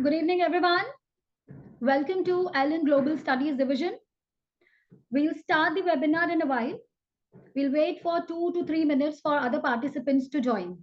Good evening, everyone. Welcome to Allen Global Studies Division. We'll start the webinar in a while. We'll wait for 2 to 3 minutes for other participants to join.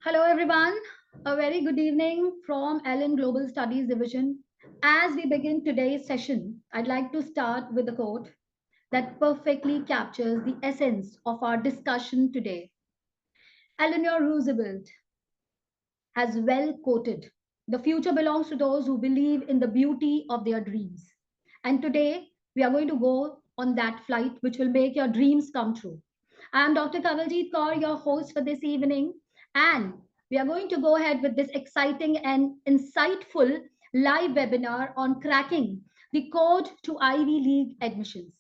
Hello, everyone. A very good evening from Allen Global Studies Division. As we begin today's session, I'd like to start with a quote that perfectly captures the essence of our discussion today. Eleanor Roosevelt has well quoted, "The future belongs to those who believe in the beauty of their dreams." And today we are going to go on that flight which will make your dreams come true. I am Dr. Kawaljeet Kaur, your host for this evening, and we are going to go ahead with this exciting and insightful live webinar on cracking the code to Ivy League admissions.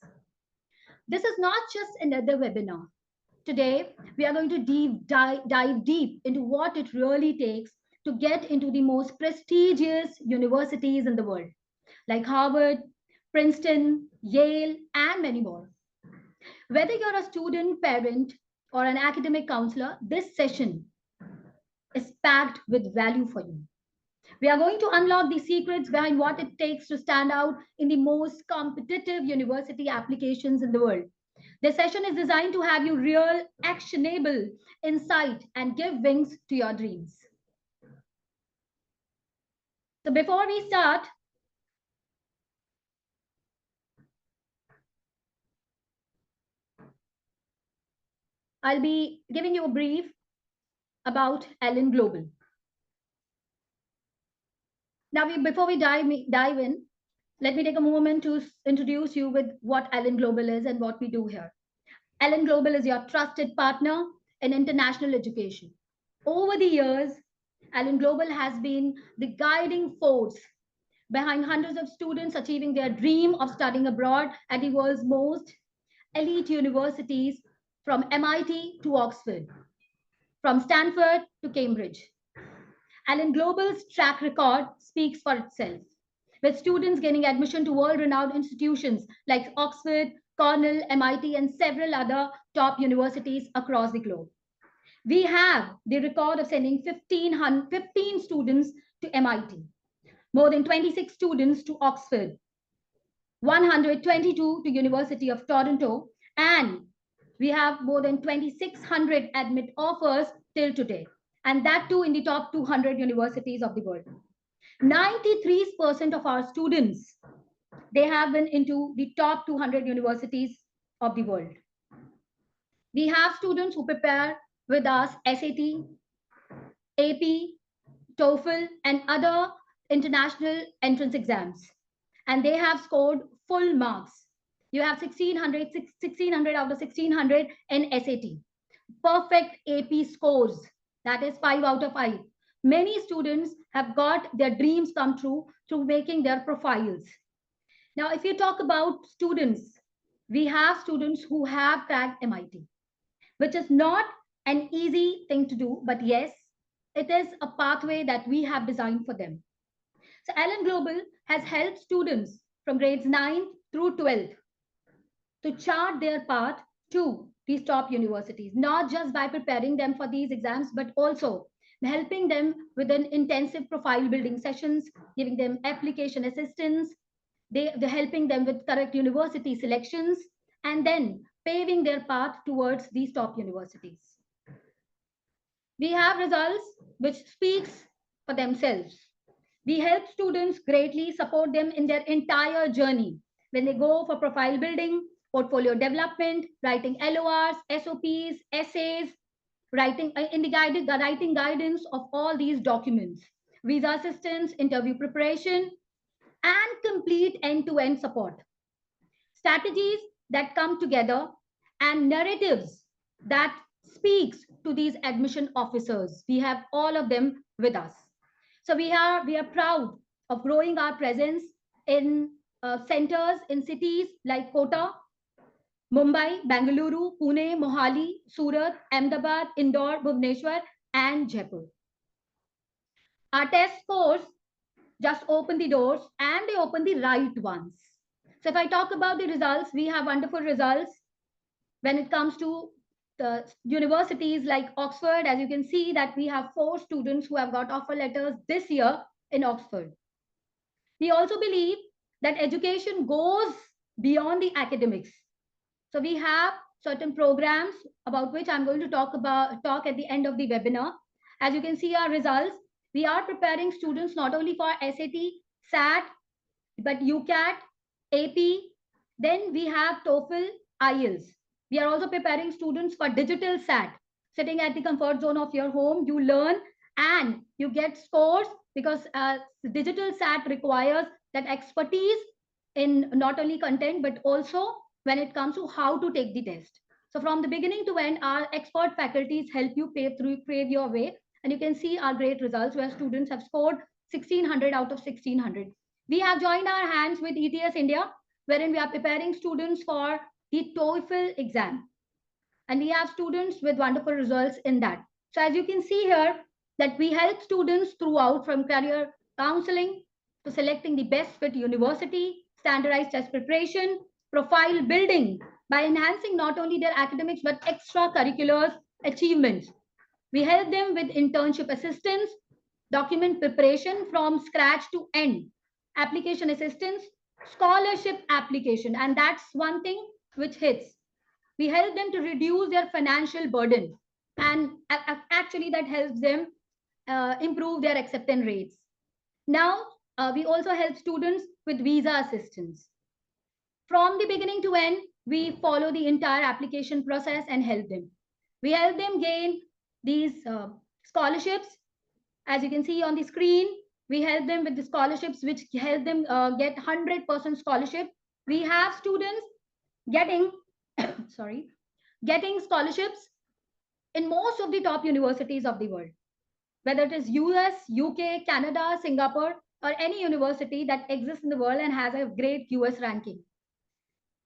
This is not just another webinar. Today, we are going to dive deep into what it really takes to get into the most prestigious universities in the world, like Harvard, Princeton, Yale, and many more. Whether you're a student, parent, or an academic counselor, this session is packed with value for you. We are going to unlock the secrets behind what it takes to stand out in the most competitive university applications in the world. The session is designed to have you real, actionable insight and give wings to your dreams. So before we start, I'll be giving you a brief about Allen Global. Now, before we dive in, let me take a moment to introduce you with what Allen Global is and what we do here. Allen Global is your trusted partner in international education. Over the years, Allen Global has been the guiding force behind hundreds of students achieving their dream of studying abroad at the world's most elite universities, from MIT to Oxford, from Stanford to Cambridge. Allen Global's track record speaks for itself, with students gaining admission to world renowned institutions like Oxford, Cornell, MIT, and several other top universities across the globe. We have the record of sending 15 students to MIT, more than 26 students to Oxford, 122 to University of Toronto, and we have more than 2,600 admit offers till today, and that too in the top 200 universities of the world. 93% of our students, they have been into the top 200 universities of the world. We have students who prepare with us SAT, AP, TOEFL, and other international entrance exams, and they have scored full marks. You have 1600 out of 1600 in SAT. Perfect AP scores, that is 5 out of 5. Many students have got their dreams come true through making their profiles. Now, if you talk about students, we have students who have cracked MIT, which is not an easy thing to do, but yes, it is a pathway that we have designed for them. So Allen Global has helped students from grades 9 through 12 to chart their path to these top universities, not just by preparing them for these exams, but also helping them with an intensive profile building sessions, giving them application assistance, they're helping them with correct university selections, and then paving their path towards these top universities. We have results which speaks for themselves. We help students greatly, support them in their entire journey when they go for profile building, portfolio development, writing LORs, SOPs, essays, writing in the writing guidance of all these documents, visa assistance, interview preparation, and complete end-to-end support. Strategies that come together and narratives that speaks to these admission officers. We have all of them with us. So we are proud of growing our presence in centers in cities like Kota, Mumbai, Bangalore, Pune, Mohali, Surat, Ahmedabad, Indore, Bhubaneswar, and Jaipur. Our test scores just open the doors and they open the right ones. So if I talk about the results, we have wonderful results when it comes to the universities like Oxford. As you can see that we have 4 students who have got offer letters this year in Oxford. We also believe that education goes beyond the academics. So we have certain programs about which I'm going to talk at the end of the webinar. As you can see our results, we are preparing students not only for SAT, SAT, but UCAT, AP. Then we have TOEFL, IELTS. We are also preparing students for digital SAT. Sitting at the comfort zone of your home, you learn and you get scores because digital SAT requires that expertise in not only content but also when it comes to how to take the test. So from the beginning to end, our expert faculties help you pave your way. And you can see our great results where students have scored 1600 out of 1600. We have joined our hands with ETS India, wherein we are preparing students for the TOEFL exam. And we have students with wonderful results in that. So as you can see here, that we help students throughout from career counseling to selecting the best fit university, standardized test preparation, profile building by enhancing not only their academics but extracurriculars achievements. We help them with internship assistance, document preparation from scratch to end, application assistance, scholarship application, and that's one thing which hits. We help them to reduce their financial burden, and actually that helps them improve their acceptance rates. Now, we also help students with visa assistance. From the beginning to end, we follow the entire application process and help them. We help them gain these scholarships. As you can see on the screen, we help them with the scholarships which help them get 100% scholarship. We have students getting, sorry, getting scholarships in most of the top universities of the world, whether it is US, UK, Canada, Singapore, or any university that exists in the world and has a great US ranking.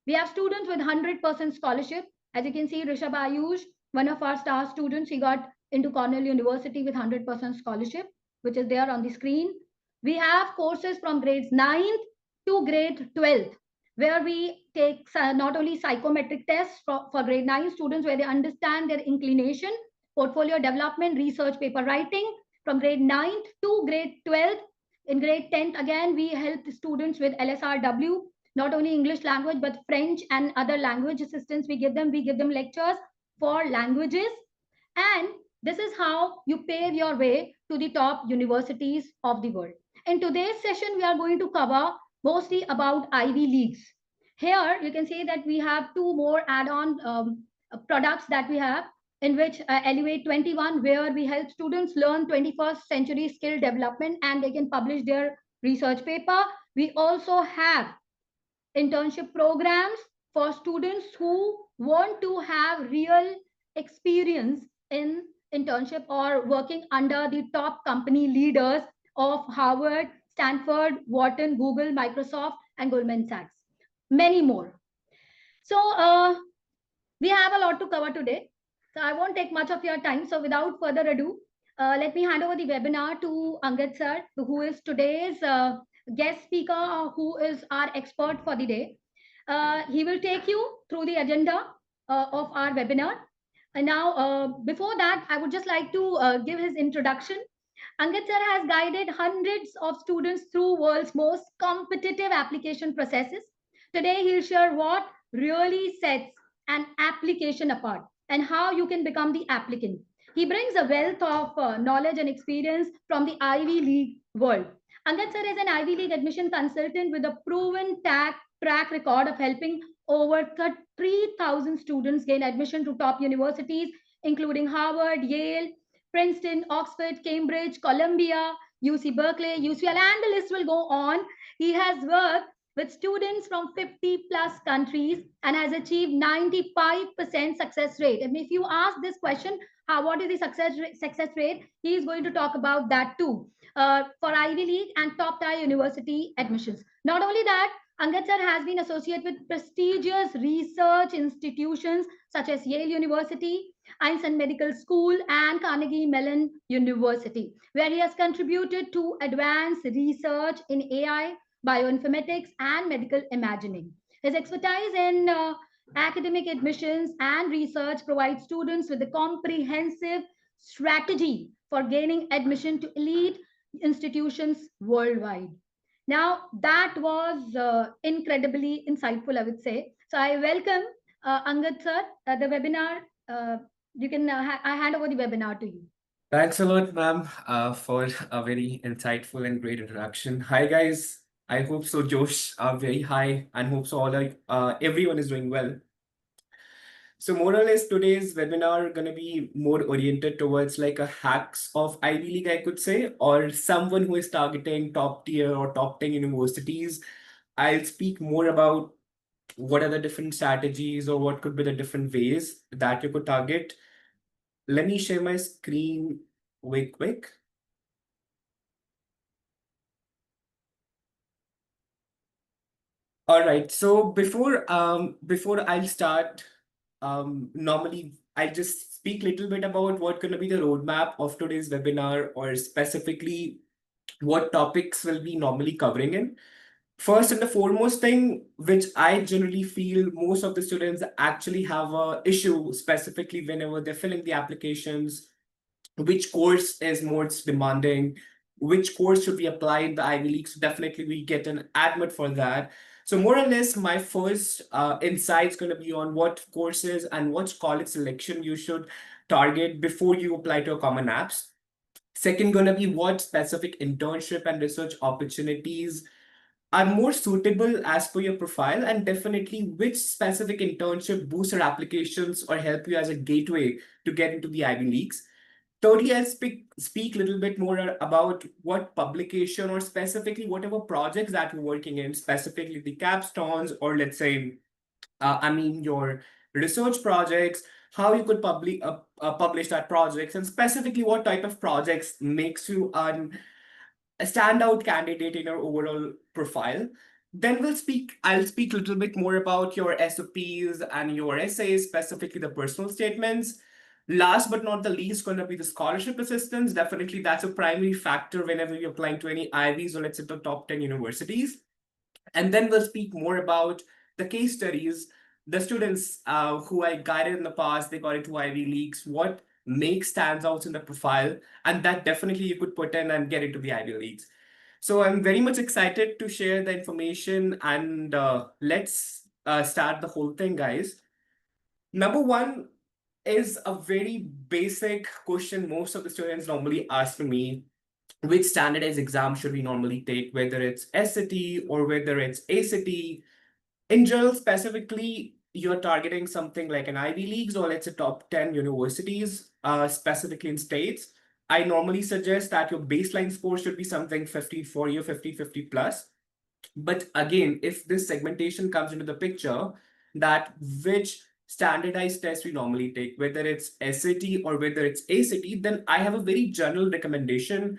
We have students with 100% scholarship. As you can see, Rishabh Ayush, one of our star students, he got into Cornell University with 100% scholarship, which is there on the screen. We have courses from grades 9th to grade 12th, where we take not only psychometric tests for grade 9 students, where they understand their inclination, portfolio development, research paper writing from grade 9th to grade 12th. In grade 10th, again, we help the students with LSRW, not only English language, but French and other language assistance we give them. We give them lectures for languages. And this is how you pave your way to the top universities of the world. In today's session, we are going to cover mostly about Ivy Leagues. Here, you can see that we have 2 more add-on products that we have, in which Elevate 21, where we help students learn 21st century skill development and they can publish their research paper. We also have internship programs for students who want to have real experience in internship or working under the top company leaders of Harvard, Stanford, Wharton, Google, Microsoft, and Goldman Sachs. Many more. So we have a lot to cover today. So I won't take much of your time. So without further ado, let me hand over the webinar to Angad sir, who is today's guest speaker, who is our expert for the day. He will take you through the agenda of our webinar. And now, before that, I would just like to give his introduction. Angad sir has guided hundreds of students through world's most competitive application processes. Today, he'll share what really sets an application apart and how you can become the applicant. He brings a wealth of knowledge and experience from the Ivy League world. Angad sir is an Ivy League admission consultant with a proven track record of helping over 3,000 students gain admission to top universities, including Harvard, Yale, Princeton, Oxford, Cambridge, Columbia, UC Berkeley, UCL, and the list will go on. He has worked with students from 50 plus countries and has achieved 95% success rate. And if you ask this question, what is the success rate? He is going to talk about that too for Ivy League and top tier university admissions. Not only that, Angad sir has been associated with prestigious research institutions such as Yale University, Einstein Medical School, and Carnegie Mellon University, where he has contributed to advanced research in AI, bioinformatics, and medical imaging. His expertise in academic admissions and research provides students with a comprehensive strategy for gaining admission to elite institutions worldwide. Now, that was incredibly insightful, I would say. So, I welcome Angad sir, the webinar. I hand over the webinar to you. Thanks a lot, ma'am, for a very insightful and great introduction. Hi, guys. I hope so, Josh, are very high, and hope so everyone is doing well. So more or less today's webinar gonna be more oriented towards like a hacks of Ivy League, I could say, or someone who is targeting top tier or top 10 universities. I'll speak more about what are the different strategies or what could be the different ways that you could target. Let me share my screen quick. All right. So before I'll start, normally I just speak a little bit about what going to be the roadmap of today's webinar, or specifically what topics will be normally covering in. First and the foremost thing, which I generally feel most of the students actually have a issue, specifically whenever they're filling the applications, which course is most demanding, which course should we apply in the Ivy League. So definitely we get an admit for that. So more or less, my first insight is going to be on what courses and what college selection you should target before you apply to a common apps. Second, going to be what specific internship and research opportunities are more suitable as per your profile, and definitely which specific internship boosts your applications or help you as a gateway to get into the Ivy Leagues. Thirdly, I'll speak a little bit more about what publication or specifically whatever projects that you're working in, specifically the capstones, or let's say, your research projects, how you could publish that projects, and specifically what type of projects makes you a standout candidate in your overall profile. Then I'll speak a little bit more about your SOPs and your essays, specifically the personal statements. Last but not the least, going to be the scholarship assistance. Definitely, that's a primary factor whenever you're applying to any Ivies or let's say the top 10 universities. And then we'll speak more about the case studies, the students who I guided in the past, they got into Ivy Leagues, what makes stands out in the profile, and that definitely you could put in and get into the Ivy Leagues. So I'm very much excited to share the information, and let's start the whole thing, guys. Number one is a very basic question most of the students normally ask for me. Which standardized exam should we normally take, whether it's SAT or whether it's ACT? In general, specifically, you're targeting something like an Ivy Leagues or let's say top 10 universities, specifically in states. I normally suggest that your baseline score should be something 50 for you, 50 plus. But again, if this segmentation comes into the picture, that which standardized test we normally take, whether it's SAT or whether it's ACT, then I have a very general recommendation.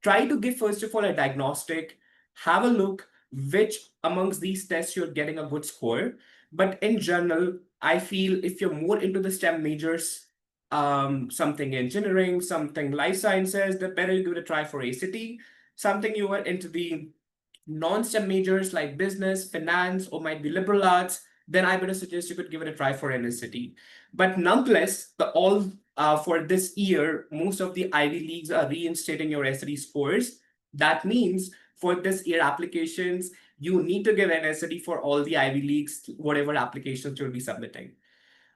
Try to give, first of all, a diagnostic, have a look which amongst these tests you're getting a good score. But in general, I feel if you're more into the STEM majors, something engineering, something life sciences, then better you give it a try for ACT. Something you are into the non-STEM majors like business, finance, or might be liberal arts, then I better suggest you could give it a try for NSCT. But nonetheless, for this year, most of the Ivy Leagues are reinstating your SAT scores. That means for this year applications, you need to give an SAT for all the Ivy Leagues, whatever applications you'll be submitting.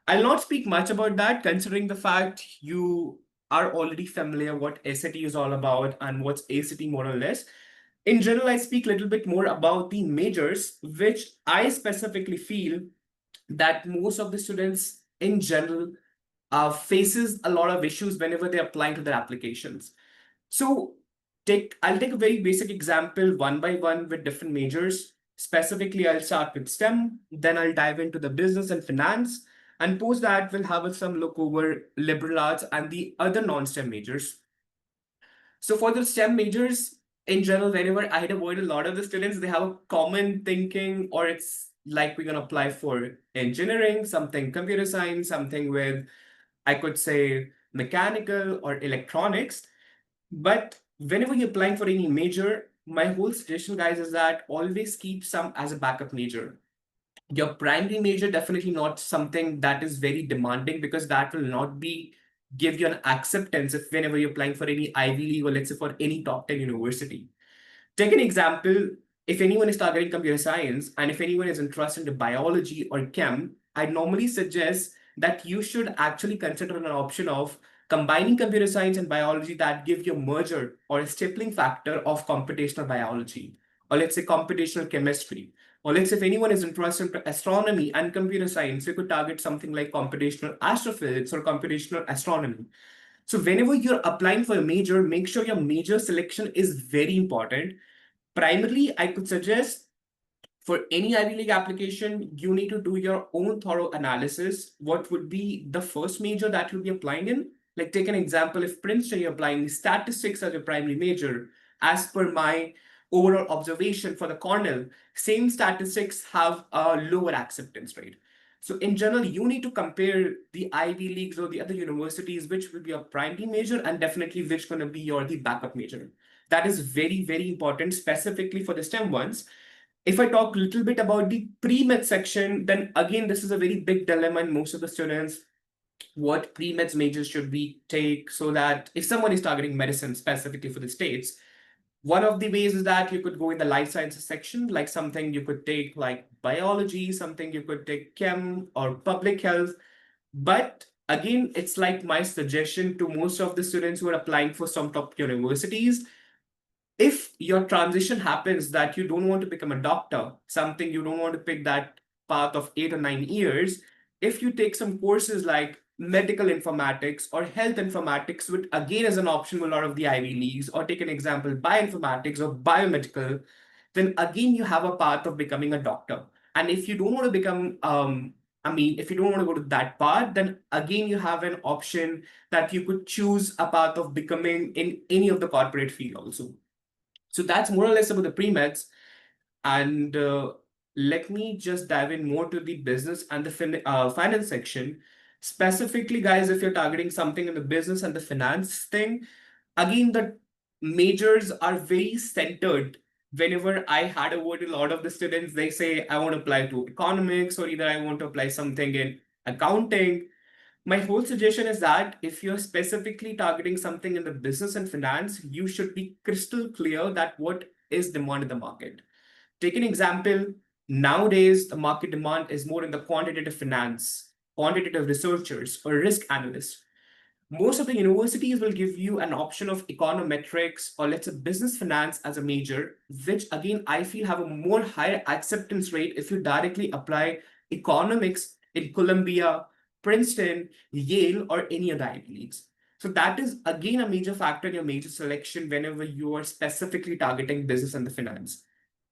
I'll not speak much about that, considering the fact you are already familiar what SAT is all about and what's ACT more or less. In general, I speak a little bit more about the majors, which I specifically feel that most of the students in general faces a lot of issues whenever they're applying to their applications. So I'll take a very basic example one by one with different majors. Specifically, I'll start with STEM, then I'll dive into the business and finance, and post that we'll have some look over liberal arts and the other non-STEM majors. So for the STEM majors, in general, whenever I'd avoid a lot of the students, they have a common thinking, or it's like we're gonna apply for engineering, something computer science, something with, I could say, mechanical or electronics. But whenever you're applying for any major, my whole suggestion, guys, is that always keep some as a backup major. Your primary major definitely not something that is very demanding, because that will not be give you an acceptance if whenever you're applying for any Ivy League, or let's say for any top 10 university. Take an example. If anyone is targeting computer science and if anyone is interested in biology or chem, I normally suggest that you should actually consider an option of combining computer science and biology that give you a merger or a stippling factor of computational biology, or let's say computational chemistry. Or let's say if anyone is interested in astronomy and computer science, you could target something like computational astrophysics or computational astronomy. So whenever you're applying for a major, make sure your major selection is very important. Primarily, I could suggest for any Ivy League application, you need to do your own thorough analysis. What would be the first major that you'll be applying in? Like, take an example, if Princeton, you're applying statistics as your primary major, as per my overall observation for the Cornell, same statistics have a lower acceptance rate. So in general, you need to compare the Ivy Leagues or the other universities, which will be your primary major and definitely which going to be your the backup major. That is very, very important, specifically for the STEM ones. If I talk a little bit about the pre-med section, then again, this is a very big dilemma in most of the students. What pre-meds majors should we take, so that if someone is targeting medicine specifically for the States, one of the ways is that you could go in the life sciences section, like something you could take like biology, something you could take chem or public health. But again, it's like my suggestion to most of the students who are applying for some top universities. If your transition happens that you don't want to become a doctor, something you don't want to pick that path of 8 or 9 years, if you take some courses like medical informatics or health informatics, which again is an option with a lot of the Ivy Leagues, or take an example, bioinformatics or biomedical, then again you have a path of becoming a doctor. And if you don't want to become, if you don't want to go to that path, then again you have an option that you could choose a path of becoming in any of the corporate field also. So that's more or less about the pre-meds. And let me just dive in more to the business and the finance section. Specifically, guys, if you're targeting something in the business and the finance thing, again, the majors are very centered. Whenever I had a word with a lot of the students, they say, I want to apply to economics, or either I want to apply something in accounting. My whole suggestion is that if you're specifically targeting something in the business and finance, you should be crystal clear that what is demand in the market. Take an example. Nowadays, the market demand is more in the quantitative finance, quantitative researchers, or risk analysts. Most of the universities will give you an option of econometrics or let's say business finance as a major, which again I feel have a more higher acceptance rate if you directly apply economics in Columbia, Princeton, Yale, or any other Ivy Leagues. So that is again a major factor in your major selection whenever you are specifically targeting business and the finance.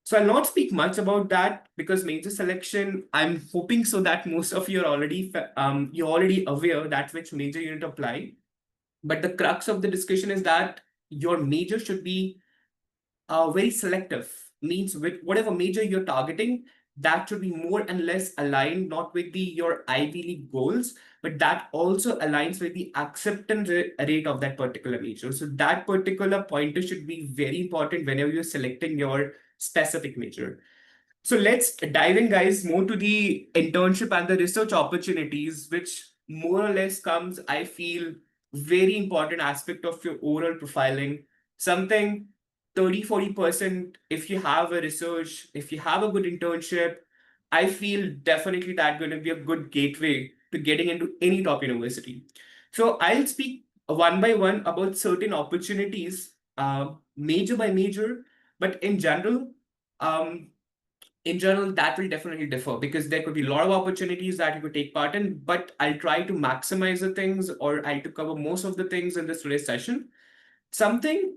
So I'll not speak much about that because major selection, I'm hoping so that most of you are already you're already aware that which major you need to apply. But the crux of the discussion is that your major should be very selective. Means with whatever major you're targeting, that should be more and less aligned not with the your Ivy League goals, but that also aligns with the acceptance rate of that particular major. So that particular pointer should be very important whenever you're selecting your specific major. So let's dive in, guys, more to the internship and the research opportunities, which more or less comes, I feel, very important aspect of your overall profiling. Something 30-40%, if you have a research, if you have a good internship, I feel definitely that going to be a good gateway to getting into any top university. So I'll speak one by one about certain opportunities, major by major, But um, in general, that will definitely differ because there could be a lot of opportunities that you could take part in. But I'll try to maximize the things, or I'll to cover most of the things in this today's session. Something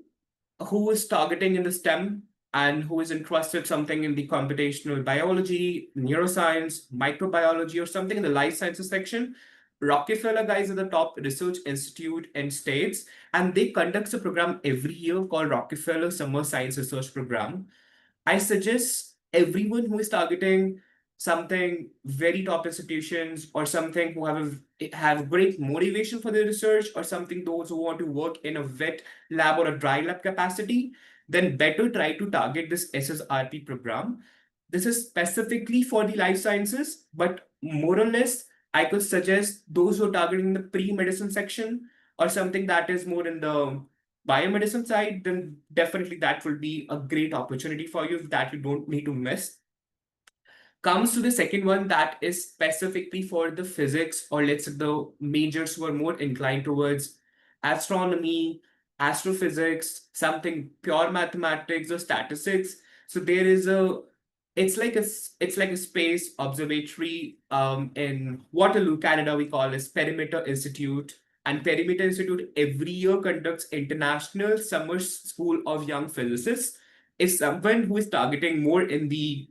who is targeting in the STEM and who is interested something in the computational biology, neuroscience, microbiology, or something in the life sciences section. Rockefeller guys are the top research institute in states, and they conduct a program every year called Rockefeller Summer Science Research Program. I suggest everyone who is targeting something very top institutions or something who have great motivation for their research, or something those who want to work in a wet lab or a dry lab capacity, then better try to target this SSRP program. This is specifically for the life sciences, but more or less, I could suggest those who are targeting the pre-medicine section or something that is more in the biomedicine side, then definitely that will be a great opportunity for you that you don't need to miss. Comes to the second one that is specifically for the physics, or let's say the majors who are more inclined towards astronomy, astrophysics, something pure mathematics or statistics. So there is a it's like a space observatory in Waterloo, Canada. We call this Perimeter Institute. And Perimeter Institute every year conducts International Summer School of Young Physicists. If someone who is targeting more in the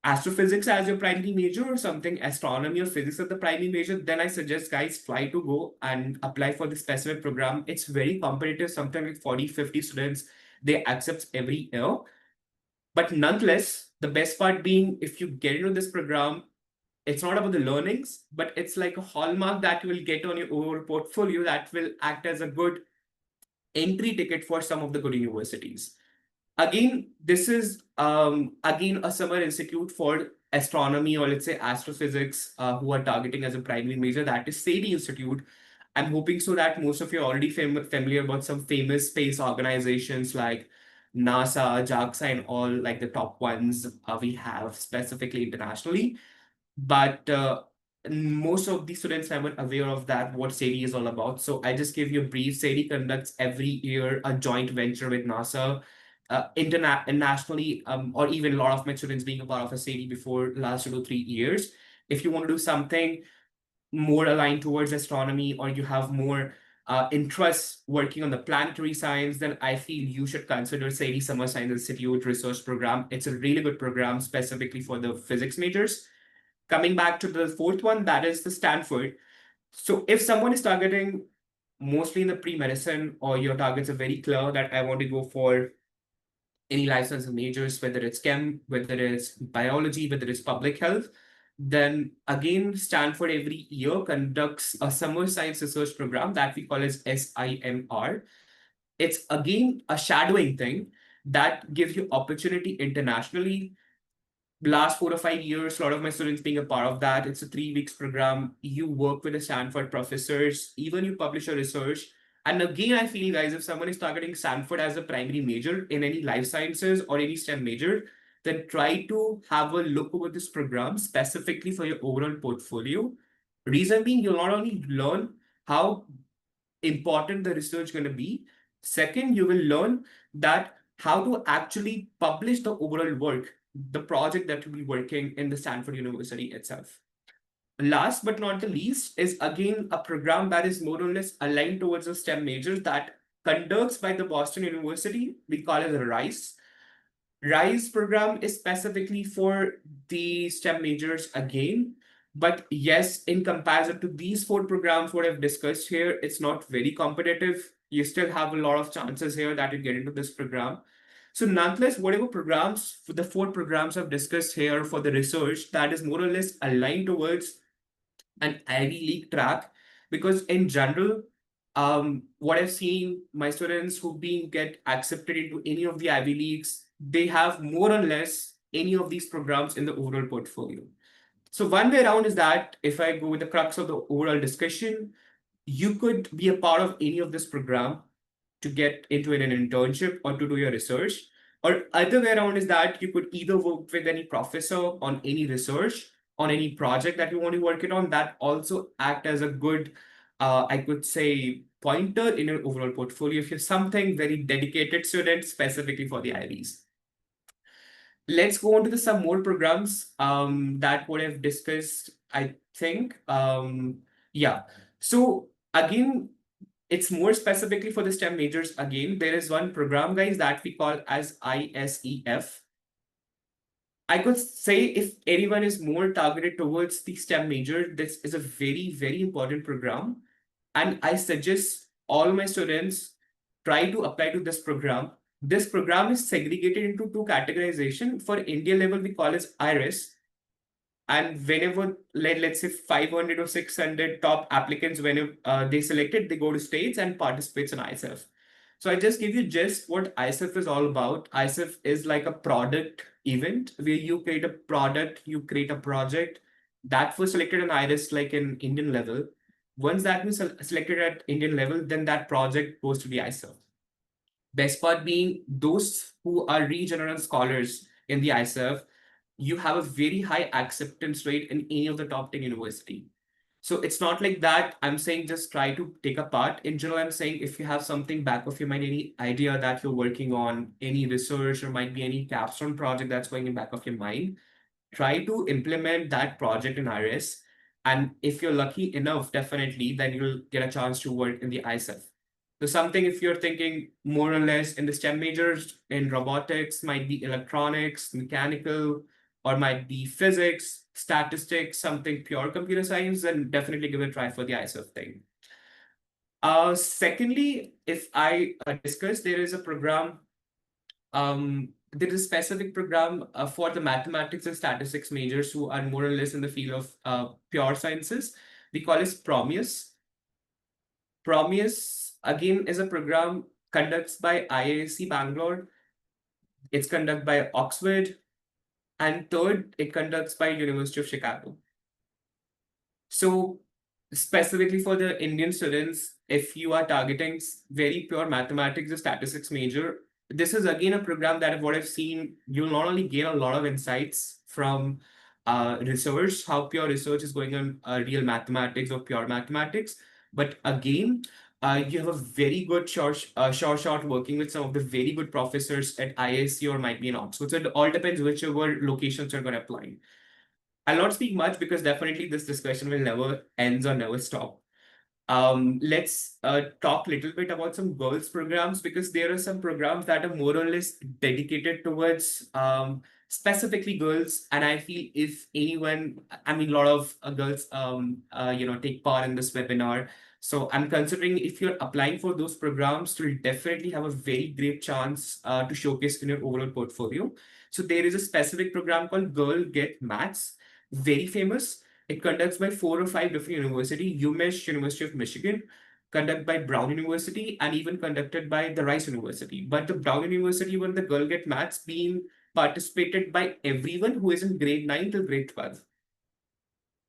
astrophysics as your primary major, or something astronomy or physics as the primary major, then I suggest guys try to go and apply for the specific program. It's very competitive, something like 40, 50 students they accept every year. But nonetheless, the best part being, if you get into this program, it's not about the learnings, but it's like a hallmark that you will get on your overall portfolio that will act as a good entry ticket for some of the good universities. Again, this is again a summer institute for astronomy, or let's say astrophysics, who are targeting as a primary major. That is SETI Institute. I'm hoping so that most of you are already familiar about some famous space organizations like NASA, JAXA, and all like the top ones we have specifically internationally. But most of the students are not aware of that, what SETI is all about. So I just give you a brief. SETI conducts every year a joint venture with NASA, internationally, or even a lot of my students being a part of a SETI before last 2 to 3 years. If you want to do something more aligned towards astronomy, or you have more interest working on the planetary science, then I feel you should consider SETI Summer Science Institute Research Program. It's a really good program specifically for the physics majors. Coming back to the fourth one, that is the Stanford. So if someone is targeting mostly in the pre-medicine, or your targets are very clear that I want to go for any license majors, whether it's chem, whether it's biology, whether it's public health, then again, Stanford every year conducts a summer science research program that we call as SIMR. It's again a shadowing thing that gives you opportunity internationally. Last 4 or 5 years, a lot of my students being a part of that. It's a 3 weeks program. You work with the Stanford professors, even you publish your research. And again, I feel, guys, if someone is targeting Stanford as a primary major in any life sciences or any STEM major, then try to have a look over this program specifically for your overall portfolio. Reason being, you'll not only learn how important the research going to be. Second, you will learn that how to actually publish the overall work, the project that you'll be working in the Stanford University itself. Last but not the least is again a program that is more or less aligned towards the STEM majors that conducts by the Boston University. We call it the RISE. RISE program is specifically for the STEM majors again. But yes, in comparison to these four programs, what I've discussed here, it's not very competitive. You still have a lot of chances here that you get into this program. So nonetheless, whatever programs, the four programs I've discussed here for the research, that is more or less aligned towards an Ivy League track, because in general, what I've seen, my students who've been get accepted into any of the Ivy Leagues, they have more or less any of these programs in the overall portfolio. So one way around is that if I go with the crux of the overall discussion, you could be a part of any of this program to get into an internship or to do your research. Or other way around is that you could either work with any professor on any research, on any project that you want to work it on, that also act as a good, I could say, pointer in your overall portfolio if you're something very dedicated student specifically for the IBs. Let's go on to some more programs that what I've discussed, I think. Yeah. So again, it's more specifically for the STEM majors. Again, there is one program, guys, that we call as ISEF. I could say if anyone is more targeted towards the STEM major, this is a very, very important program. And I suggest all my students try to apply to this program. This program is segregated into two categorization. For India level, we call it IRIS. And whenever, let's say 500 or 600 top applicants, whenever they selected, they go to states and participates in ISEF. So I just give you just what ISEF is all about. ISEF is like a product event where you create a product, you create a project that was selected in IRIS like in Indian level. Once that was selected at Indian level, then that project goes to the ISEF. Best part being those who are regional scholars in the ISEF, you have a very high acceptance rate in any of the top 10 university. So it's not like that. I'm saying just try to take a part. In general, I'm saying if you have something back of your mind, any idea that you're working on, any research or might be any capstone project that's going in back of your mind, try to implement that project in IRIS. And if you're lucky enough, definitely, then you'll get a chance to work in the ISEF. So something if you're thinking more or less in the STEM majors, in robotics, might be electronics, mechanical, or might be physics, statistics, something pure computer science, then definitely give it a try for the ISEF thing. Secondly, if I discuss, there is a program, there is a specific program for the mathematics and statistics majors who are more or less in the field of pure sciences. We call it Promeus. Promeus, again, is a program conducted by IISc Bangalore. It's conducted by Oxford. And third, it conducts by University of Chicago. So specifically for the Indian students, if you are targeting very pure mathematics or statistics major, this is again a program that what I've seen, you'll not only gain a lot of insights from research, how pure research is going on real mathematics or pure mathematics, but again, you have a very good short working with some of the very good professors at IISc or might be in Oxford. So it all depends whichever locations you're going to apply. I'll not speak much because definitely this discussion will never ends or never stop. Let's talk a little bit about some girls programs because there are some programs that are more or less dedicated towards specifically girls. And I feel if anyone, I mean, a lot of girls, take part in this webinar. So I'm considering if you're applying for those programs, you'll definitely have a very great chance to showcase in your overall portfolio. So there is a specific program called Girl Get Maths, very famous. It conducts by 4 or 5 different universities, UMich, University of Michigan, conducted by Brown University, and even conducted by the Rice University. But the Brown University one, the Girl Get Maths, being participated by everyone who is in grade 9 till grade 12.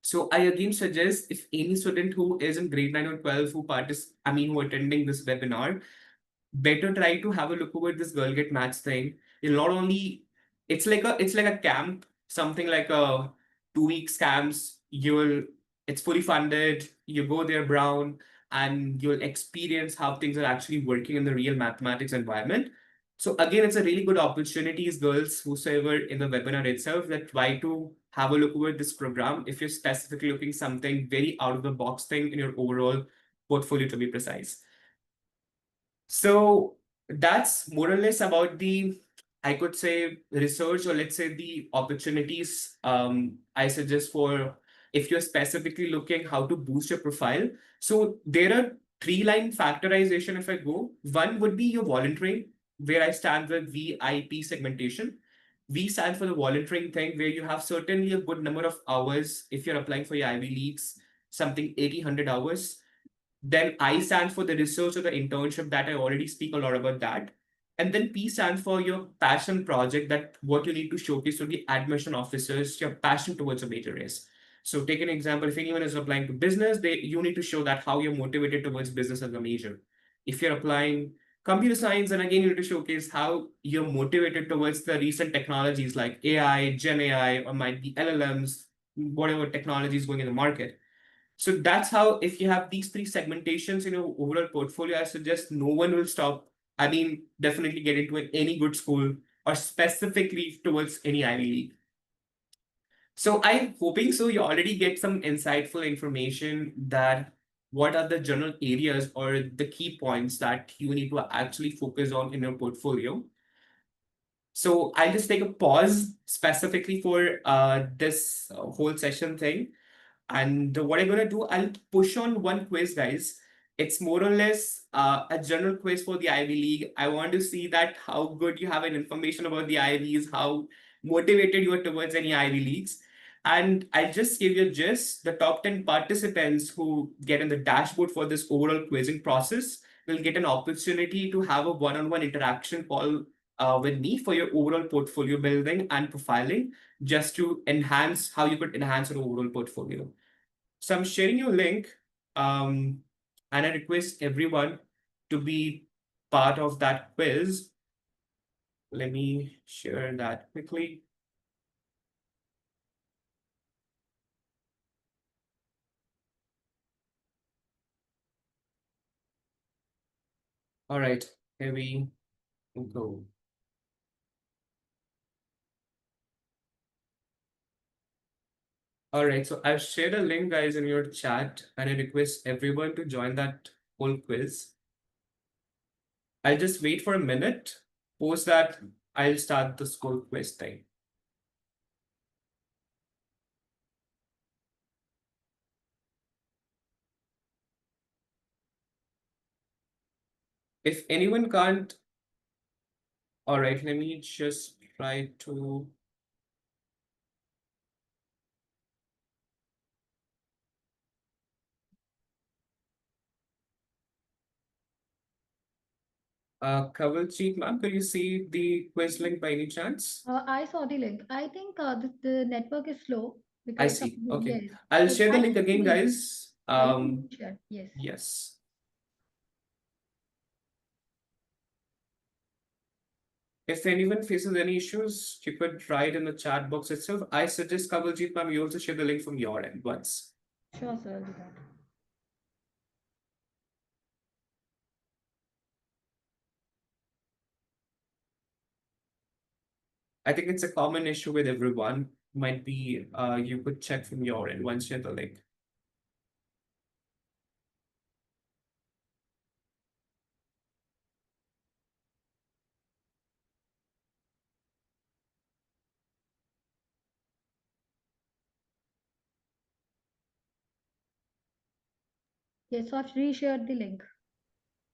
So I again suggest if any student who is in grade 9 or 12 who attending this webinar, better try to have a look over this Girl Get Maths thing. You'll not only it's like a camp, something like a 2 week camps. It's fully funded. You go there, Brown, and you'll experience how things are actually working in the real mathematics environment. So again, it's a really good opportunities, girls, whosoever in the webinar itself, that try to have a look over this program if you're specifically looking something very out of the box thing in your overall portfolio to be precise. So that's more or less about the, I could say, research or let's say the opportunities I suggest for if you're specifically looking how to boost your profile. So there are 3-line factorization if I go. One would be your volunteering, where I stand with VIP segmentation. V stands for the volunteering thing, where you have certainly a good number of hours if you're applying for your Ivy Leagues, something 80, 100 hours. Then I stands for the research or the internship that I already speak a lot about that. And then P stands for your passion project, that what you need to showcase to the admission officers, your passion towards a major is. So take an example, if anyone is applying to business, you need to show that how you're motivated towards business as a major. If you're applying computer science, and again, you need to showcase how you're motivated towards the recent technologies like AI, Gen AI, or might be LLMs, whatever technology is going in the market. So that's how, if you have these three segmentations in your overall portfolio, I suggest no one will stop. I mean, definitely get into any good school or specifically towards any Ivy League. So I'm hoping so you already get some insightful information that what are the general areas or the key points that you need to actually focus on in your portfolio. So I'll just take a pause specifically for this whole session thing. And what I'm gonna do, I'll push on one quiz, guys. It's more or less a general quiz for the Ivy League. I want to see that how good you have an information about the Ivies, how motivated you are towards any Ivy Leagues. And I'll just give you a gist. The top 10 participants who get in the dashboard for this overall quizzing process will get an opportunity to have a one-on-one interaction call with me for your overall portfolio building and profiling, just to enhance how you could enhance your overall portfolio. So I'm sharing you a link, and I request everyone to be part of that quiz. Let me share that quickly. All right, here we go. All right, so I've shared a link, guys, in your chat, and I request everyone to join that whole quiz. I'll just wait for a minute. Post that, I'll start the school quiz thing. If anyone can't, all right, let me just try to. Kawaljeet, ma'am, could you see the quiz link by any chance? I saw the link. I think the network is slow I because see. Okay. yes. I'll So share the I link can again, read. guys. You can share. Yes. Yes. If anyone faces any issues, you could write in the chat box itself. I suggest Kawaljeet, ma'am, you also share the link from your end once. Sure, sir. I'll do that. I think it's a common issue with everyone. Might be you could check from your end once you share the link. Yes, so I've reshared the link.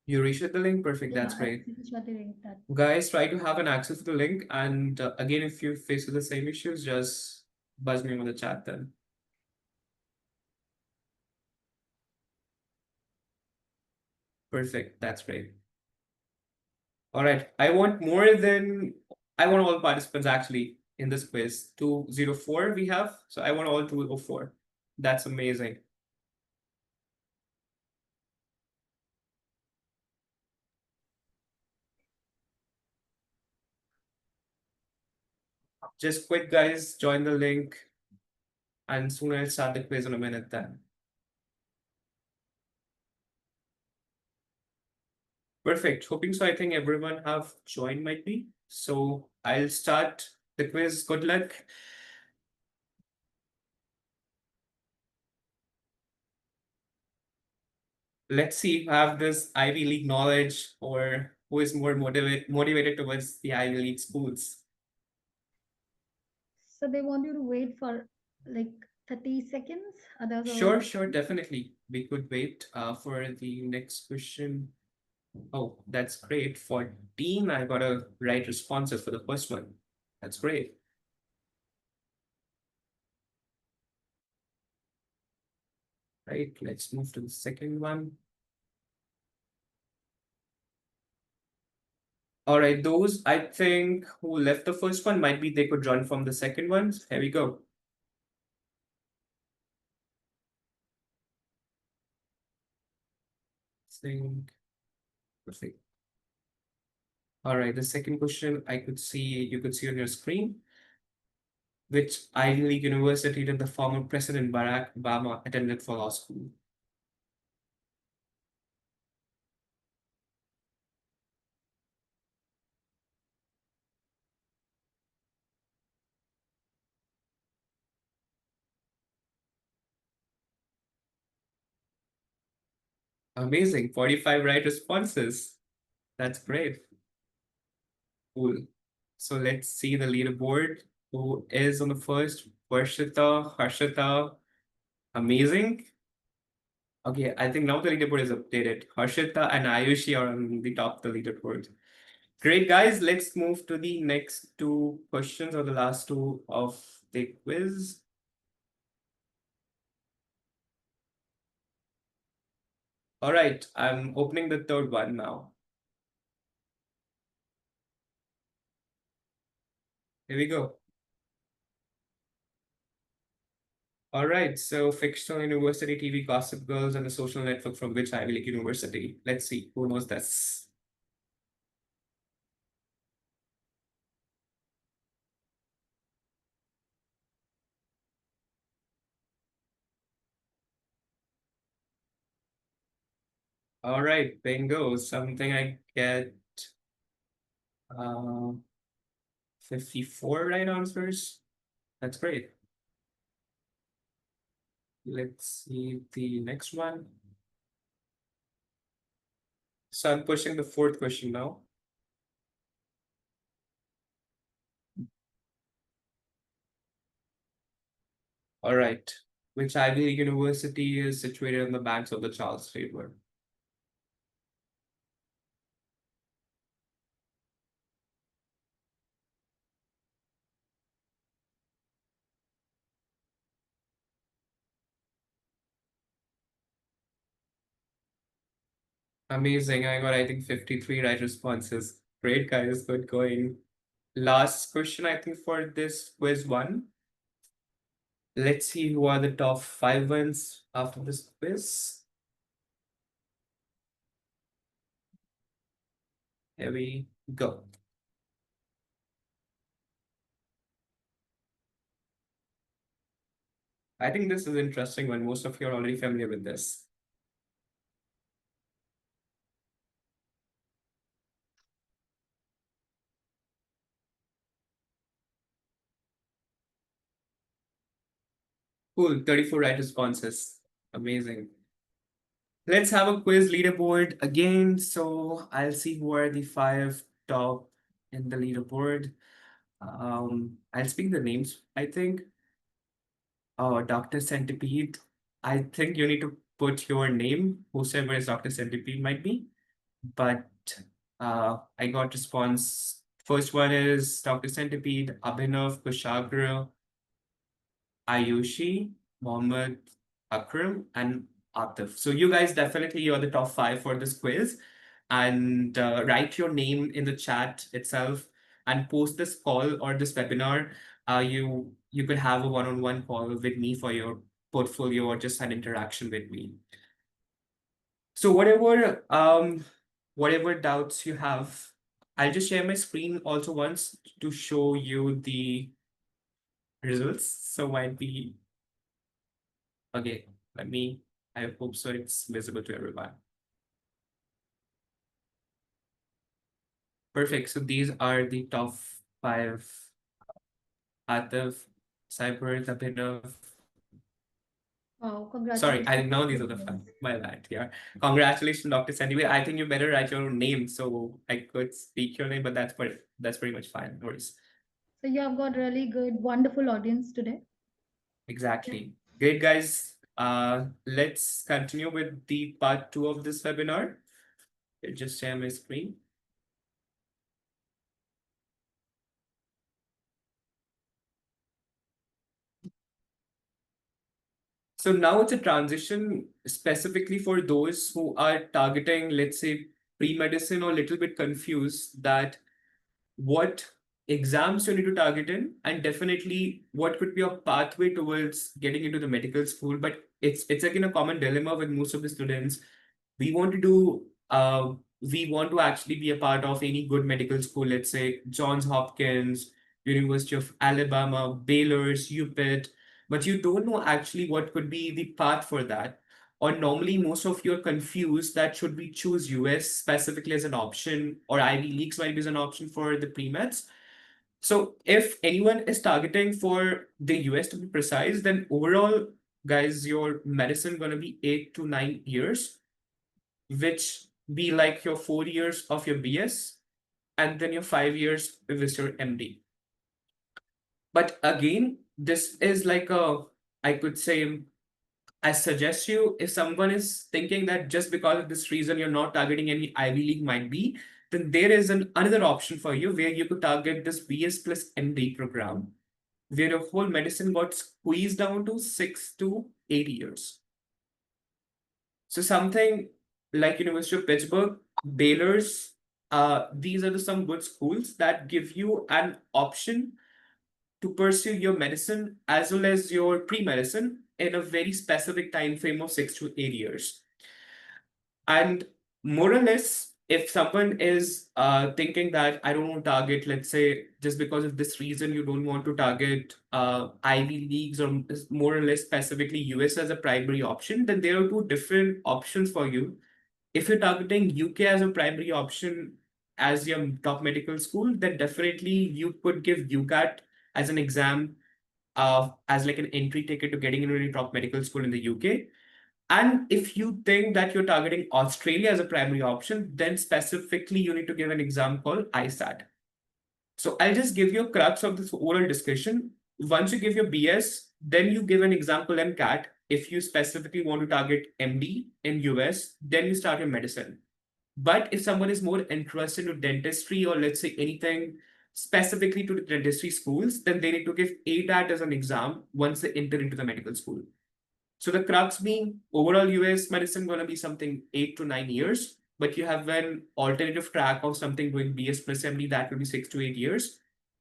You reshared the link? Perfect. Yeah, That's I've great. reshared the link. That Guys, try to have an access to the link. And again, if you face the same issues, just buzz me on the chat then. Perfect. That's great. All right. I want all participants actually in this quiz. 204 we have. So I want all 204. That's amazing. Just quick, guys, join the link. And soon I'll start the quiz in a minute then. Perfect. Hoping so. I think everyone have joined might be. So I'll start the quiz. Good luck. Let's see if I have this Ivy League knowledge or who is more motivated towards the Ivy League schools. so they want you to wait for like 30 seconds. Others are Sure, already. sure, definitely. We could wait for the next question. Oh, that's great. 14, I got a right responses for the first one. That's great. Right, let's move to the second one. All right, those I think who left the first one might be they could run from the second one. Here we go. Think. Perfect. All right, the second question I could see, you could see on your screen. Which Ivy League university did the former President Barack Obama attended for law school? Amazing. 45 right responses. That's great. Cool. So let's see the leaderboard. Who is on the first? Varshita, Harshita. Amazing. Okay, I think now the leaderboard is updated. Harshita and Ayushi are on the top of the leaderboard. Great, guys. Let's move to the next two questions or the last two of the quiz. All right, I'm opening the third one now. Here we go. All right, so fictional university TV Gossip Girls and the social network from which Ivy League university? Let's see who knows this. All right, bingo. Something I get 54 right answers. That's great. Let's see the next one. So I'm pushing the fourth question now. All right. Which Ivy League university is situated on the banks of the Charles River? Amazing. I got, I think, 53 right responses. Great, guys. Good going. Last question, I think, for this quiz one. Let's see who are the top 5 ones after this quiz. Here we go. I think this is interesting one. Most of you are already familiar with this. Cool, 34 right responses. Amazing. Let's have a quiz leaderboard again. So I'll see who are the 5 top in the leaderboard. I'll speak the names, I think. Oh, Dr. Centipede. I think you need to put your name, whosoever is Dr. Centipede might be. But I got response. First one is Dr. Centipede, Abhinav, Kushagra, Ayushi, Mohammed Akram, and Atif. So you guys definitely you're the top 5 for this quiz. And write your name in the chat itself and post this call or this webinar. You could have a one-on-one call with me for your portfolio or just an interaction with me. So whatever doubts you have, I'll just share my screen also once to show you the results. So might be okay. Let me. I hope so. It's visible to everyone. Perfect. So these are the top 5. Atif, Cyber, Abhinav. Wow, Sorry, I congratulations. think now these are the 5. My bad. Yeah. Congratulations, Dr. Sandy. I think you better write your own name so I could speak your name, but that's pretty much fine. No worries. So you have got really good, wonderful audience today. Exactly. Great, guys. Let's continue with the part 2 of this webinar. I'll just share my screen. So now it's a transition specifically for those who are targeting, let's say, pre-medicine or a little bit confused that what exams you need to target in and definitely what could be a pathway towards getting into the medical school. But it's again a common dilemma with most of the students. We want to do we want to actually be a part of any good medical school, let's say Johns Hopkins, University of Alabama, Baylor's, UPenn, but you don't know actually what could be the path for that. Or normally, most of you are confused that should we choose US specifically as an option, or Ivy Leagues might be as an option for the pre-meds. So if anyone is targeting for the US to be precise, then overall, guys, your medicine gonna be 8 to 9 years, which be like your 4 years of your BS, and then your 5 years with your MD. But again, this is like I could say, I suggest you, if someone is thinking that just because of this reason you're not targeting any Ivy League might be, then there is another option for you where you could target this BS plus MD program, where your whole medicine got squeezed down to 6 to 8 years. So something like University of Pittsburgh, Baylor's, these are some good schools that give you an option to pursue your medicine as well as your pre-medicine in a very specific time frame of 6 to 8 years. And more or less, if someone is thinking that I don't want to target, let's say, just because of this reason, you don't want to target Ivy Leagues or more or less specifically US as a primary option, then there are two different options for you. If you're targeting UK as a primary option as your top medical school, then definitely you could give UCAT as an exam as like an entry ticket to getting into any top medical school in the UK. And if you think that you're targeting Australia as a primary option, then specifically you need to give an exam called ISAT. So I'll just give you a crux of this oral discussion. Once you give your BS, then you give an example MCAT. If you specifically want to target MD in US, then you start your medicine. But if someone is more interested in dentistry or let's say anything specifically to the dentistry schools, then they need to give ATAT as an exam once they enter into the medical school. So the crux being overall US medicine gonna be something 8 to 9 years, but you have an alternative track of something doing BS plus MD that will be 6 to 8 years.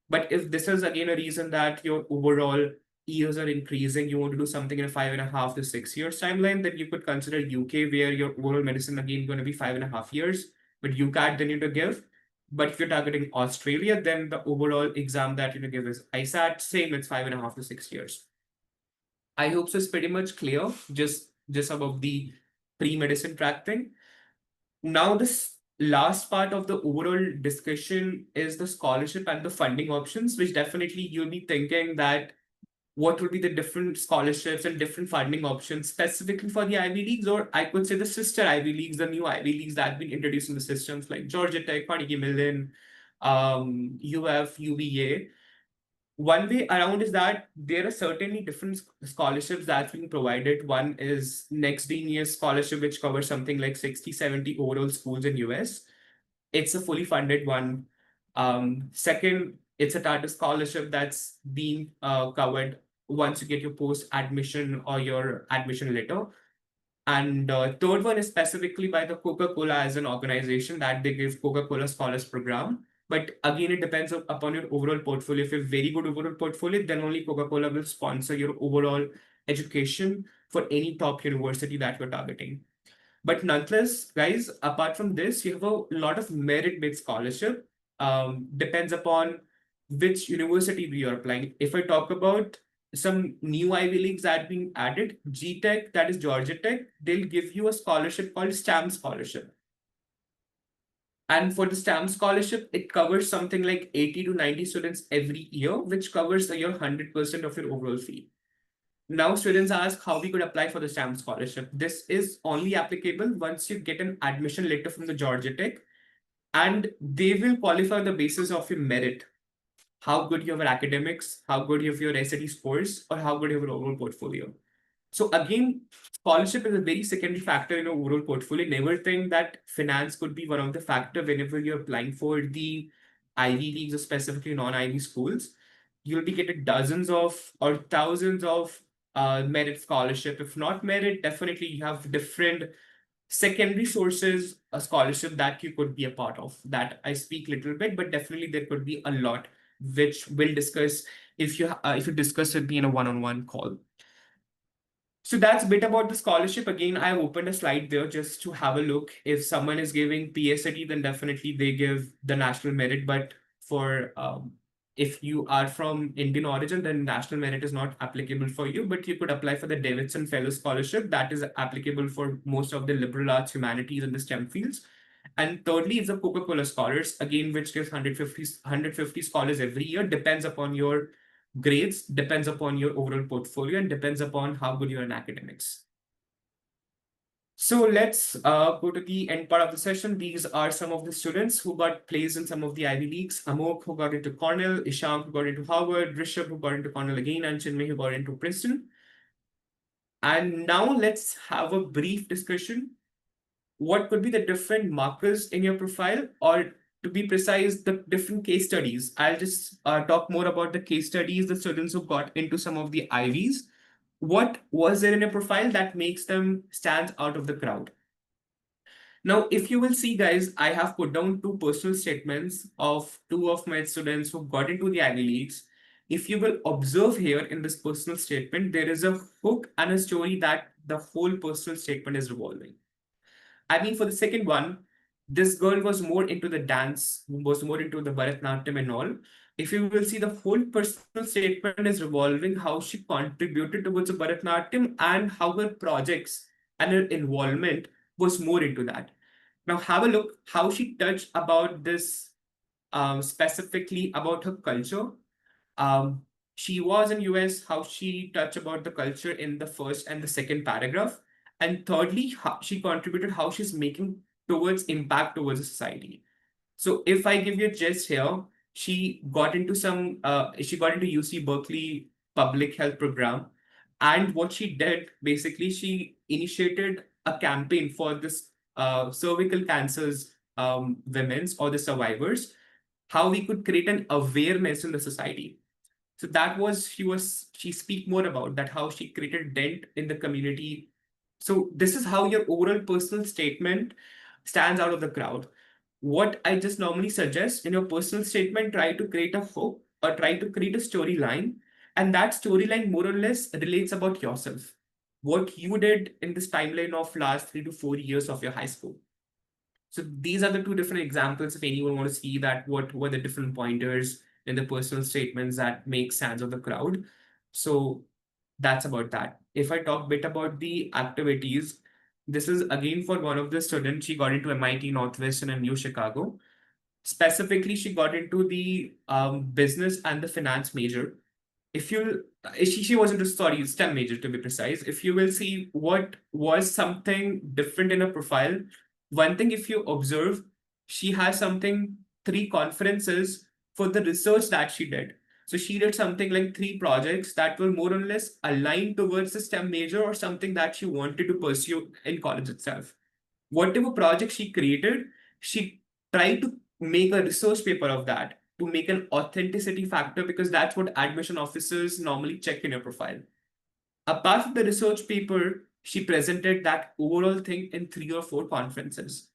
But if this is again a reason that your overall years are increasing, you want to do something in a 5.5 to 6 years timeline, then you could consider UK where your overall medicine again going to be 5.5 years, but UCAT then you need to give. But if you're targeting Australia, then the overall exam that you need to give is ISAT, same, it's 5.5 to 6 years. I hope so it's pretty much clear, just about the pre-medicine track thing. Now, this last part of the overall discussion is the scholarship and the funding options, which definitely you'll be thinking that what would be the different scholarships and different funding options specifically for the Ivy Leagues, or I could say the sister Ivy Leagues, the new Ivy Leagues that have been introduced in the systems like Georgia Tech, Carnegie Mellon, UF, UVA. One way around is that there are certainly different scholarships that's being provided. One is Next Genius scholarship, which covers something like 60, 70 overall schools in US. It's a fully funded one. Second, it's a Tata scholarship that's being covered once you get your post admission or your admission letter. And third one is specifically by the Coca-Cola as an organization that they give Coca-Cola Scholars Program. But again, it depends upon your overall portfolio. If you have very good overall portfolio, then only Coca-Cola will sponsor your overall education for any top university that you're targeting. But nonetheless, guys, apart from this, you have a lot of merit-based scholarship. Depends upon which university we are applying. If I talk about some new Ivy Leagues that have been added, G-Tech, that is Georgia Tech, they'll give you a scholarship called STAM scholarship. And for the STAM scholarship, it covers something like 80 to 90 students every year, which covers your 100% of your overall fee. Now students ask how we could apply for the STAM scholarship. This is only applicable once you get an admission letter from the Georgia Tech, and they will qualify the basis of your merit. How good you have your academics, how good you have your SAT scores, or how good you have your overall portfolio. So again, scholarship is a very secondary factor in your overall portfolio. Never think that finance could be one of the factor whenever you're applying for the Ivy Leagues or specifically non-Ivy schools. You'll be getting dozens of or thousands of merit scholarship. If not merit, definitely you have different secondary sources, a scholarship that you could be a part of. That I speak little bit, but definitely there could be a lot, which we'll discuss if you discuss with me in a one-on-one call. So that's a bit about the scholarship. Again, I opened a slide there just to have a look. If someone is giving PSAT, then definitely they give the national merit. But for if you are from Indian origin, then national merit is not applicable for you, but you could apply for the Davidson Fellow Scholarship. That is applicable for most of the liberal arts, humanities, and the STEM fields. And thirdly, is the Coca-Cola Scholars, again, which gives 150 scholars every year, depends upon your grades, depends upon your overall portfolio, and depends upon how good you are in academics. So let's go to the end part of the session. These are some of the students who got placed in some of the Ivy Leagues. Amok, who got into Cornell, Ishank, who got into Harvard, Rishabh, who got into Cornell again, and Chinmay, who got into Princeton. And now let's have a brief discussion. What could be the different markers in your profile, or to be precise, the different case studies? I'll just talk more about the case studies, the students who got into some of the Ivies. What was there in your profile that makes them stand out of the crowd? Now, if you will see, guys, I have put down two personal statements of two of my students who got into the Ivy Leagues. If you will observe here in this personal statement, there is a hook and a story that the whole personal statement is revolving. I mean, for the second one, this girl was more into the dance, was more into the Bharatanatyam and all. If you will see, the whole personal statement is revolving how she contributed towards the Bharatanatyam and how her projects and her involvement was more into that. Now, have a look how she touched about this, specifically about her culture. Um, she was in US, how she touched about the culture in the first and the second paragraph. And thirdly, how she contributed how she's making towards impact towards the society. So if I give you a gist here, she got into UC Berkeley public health program. And what she did, basically, she initiated a campaign for this cervical cancers women's or the survivors, how we could create an awareness in the society. So that was she speak more about that how she created dent in the community. So this is how your overall personal statement stands out of the crowd. What I just normally suggest in your personal statement, try to create a hook or try to create a storyline, and that storyline more or less relates about yourself, what you did in this timeline of last 3 to 4 years of your high school. So these are the two different examples. If anyone want to see that, what were the different pointers in the personal statements that make sense of the crowd. So that's about that. If I talk a bit about the activities, this is again for one of the students. She got into MIT Northwestern and New Chicago. Specifically, she got into the business and the finance major. If you she was into, sorry, STEM major to be precise. If you will see what was something different in her profile, one thing if you observe, she has something three conferences for the research that she did. So she did something like three projects that were more or less aligned towards the STEM major or something that she wanted to pursue in college itself. Whatever project she created, she tried to make a research paper of that to make an authenticity factor, because that's what admission officers normally check in your profile. Apart from the research paper, she presented that overall thing in 3 or 4 conferences.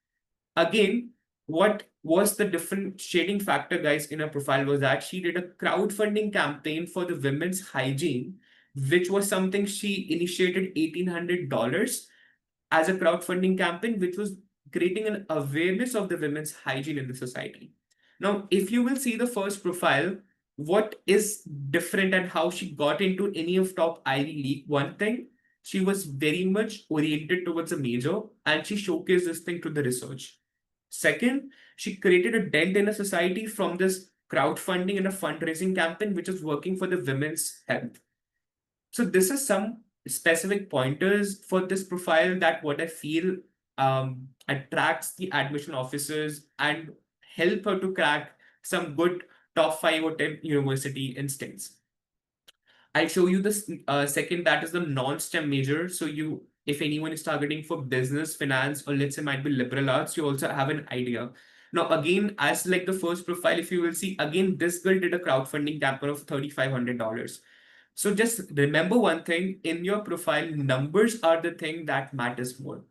Again, what was the different shading factor, guys, in her profile was that she did a crowdfunding campaign for the women's hygiene, which was something she initiated $1,800 as a crowdfunding campaign, which was creating an awareness of the women's hygiene in the society. Now, if you will see the first profile, what is different and how she got into any of top Ivy League, one thing, she was very much oriented towards a major and she showcased this thing to the research. Second, she created a dent in a society from this crowdfunding and a fundraising campaign, which is working for the women's health. So this is some specific pointers for this profile that what I feel attracts the admission officers and help her to crack some good top 5 or 10 university instincts. I'll show you this second, that is the non-STEM major. So you, if anyone is targeting for business, finance, or let's say might be liberal arts, you also have an idea. Now, again, as like the first profile, if you will see, again, this girl did a crowdfunding campaign of $3,500. So just remember one thing, in your profile, numbers are the thing that matters more.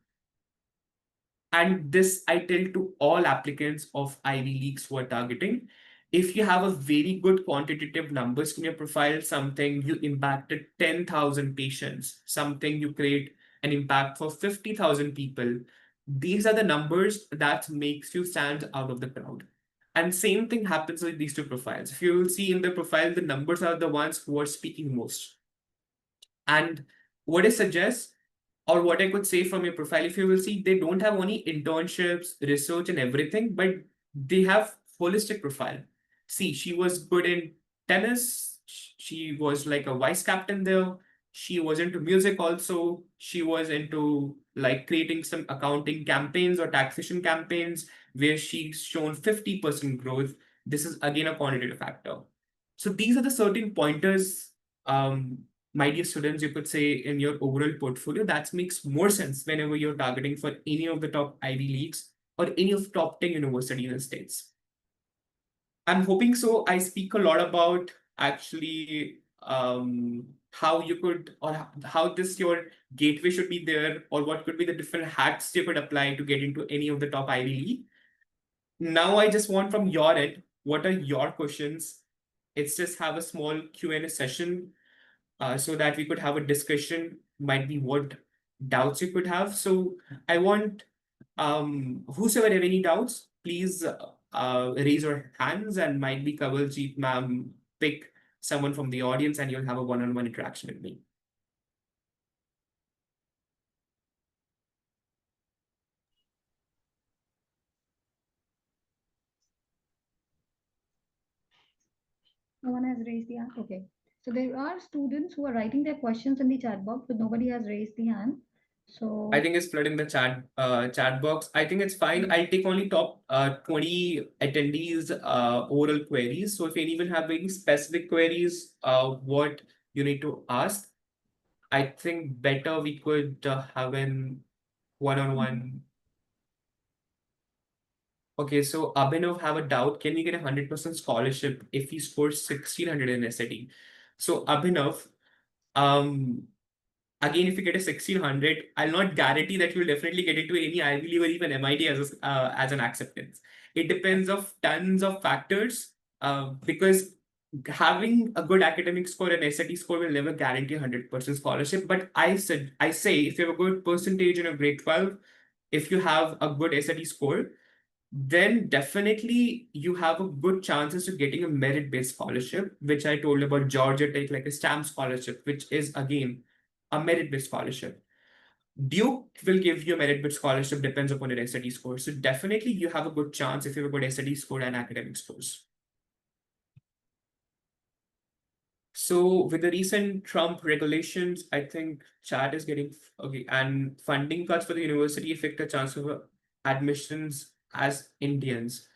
And this I tell to all applicants of Ivy Leagues who are targeting. If you have a very good quantitative numbers in your profile, something you impacted 10,000 patients, something you create an impact for 50,000 people, these are the numbers that makes you stand out of the crowd. And same thing happens with these two profiles. If you will see in the profile, the numbers are the ones who are speaking most. And what it suggests, or what I could say from your profile, if you will see, they don't have only internships, research, and everything, but they have holistic profile. See, she was good in tennis. She was like a vice captain there. She was into music also. She was into like creating some accounting campaigns or taxation campaigns where she's shown 50% growth. This is again a quantitative factor. So these are the certain pointers, um, my dear students, you could say in your overall portfolio, that makes more sense whenever you're targeting for any of the top Ivy Leagues or any of top 10 universities in the States. I'm hoping so. I speak a lot about actually how you could, or how this your gateway should be there, or what could be the different hacks you could apply to get into any of the top Ivy League. Now I just want from your end, what are your questions? It's just have a small Q&A session so that we could have a discussion, might be what doubts you could have. So I want whosoever have any doubts, please raise your hands, and might be Kawaljeet ma'am pick someone from the audience and you'll have a one-on-one interaction with me. No one has raised the hand. Okay. So there are students who are writing their questions in the chat box, but nobody has raised the hand. I So think it's flooding the chat box. I think it's fine. I'll take only top 20 attendees oral queries. So if anyone have any specific queries, what you need to ask, I think better we could have an one-on-one. Okay, so Abhinav have a doubt. Can we get a 100% scholarship if he scores 1600 in SAT? So Abhinav, um, again, if you get a 1600, I'll not guarantee that you'll definitely get into any Ivy League or even MIT as an acceptance. It depends of tons of factors, because having a good academic score and SAT score will never guarantee 100% scholarship. But I say if you have a good percentage in a grade 12, if you have a good SAT score, then definitely you have a good chances of getting a merit-based scholarship, which I told about Georgia Tech, like a STAMP scholarship, which is again a merit-based scholarship. Duke will give you a merit-based scholarship, depends upon your SAT score. So definitely you have a good chance if you have a good SAT score and academic scores. So with the recent Trump regulations, I think chat is getting okay, and funding cuts for the university affect the chance of admissions as Indians.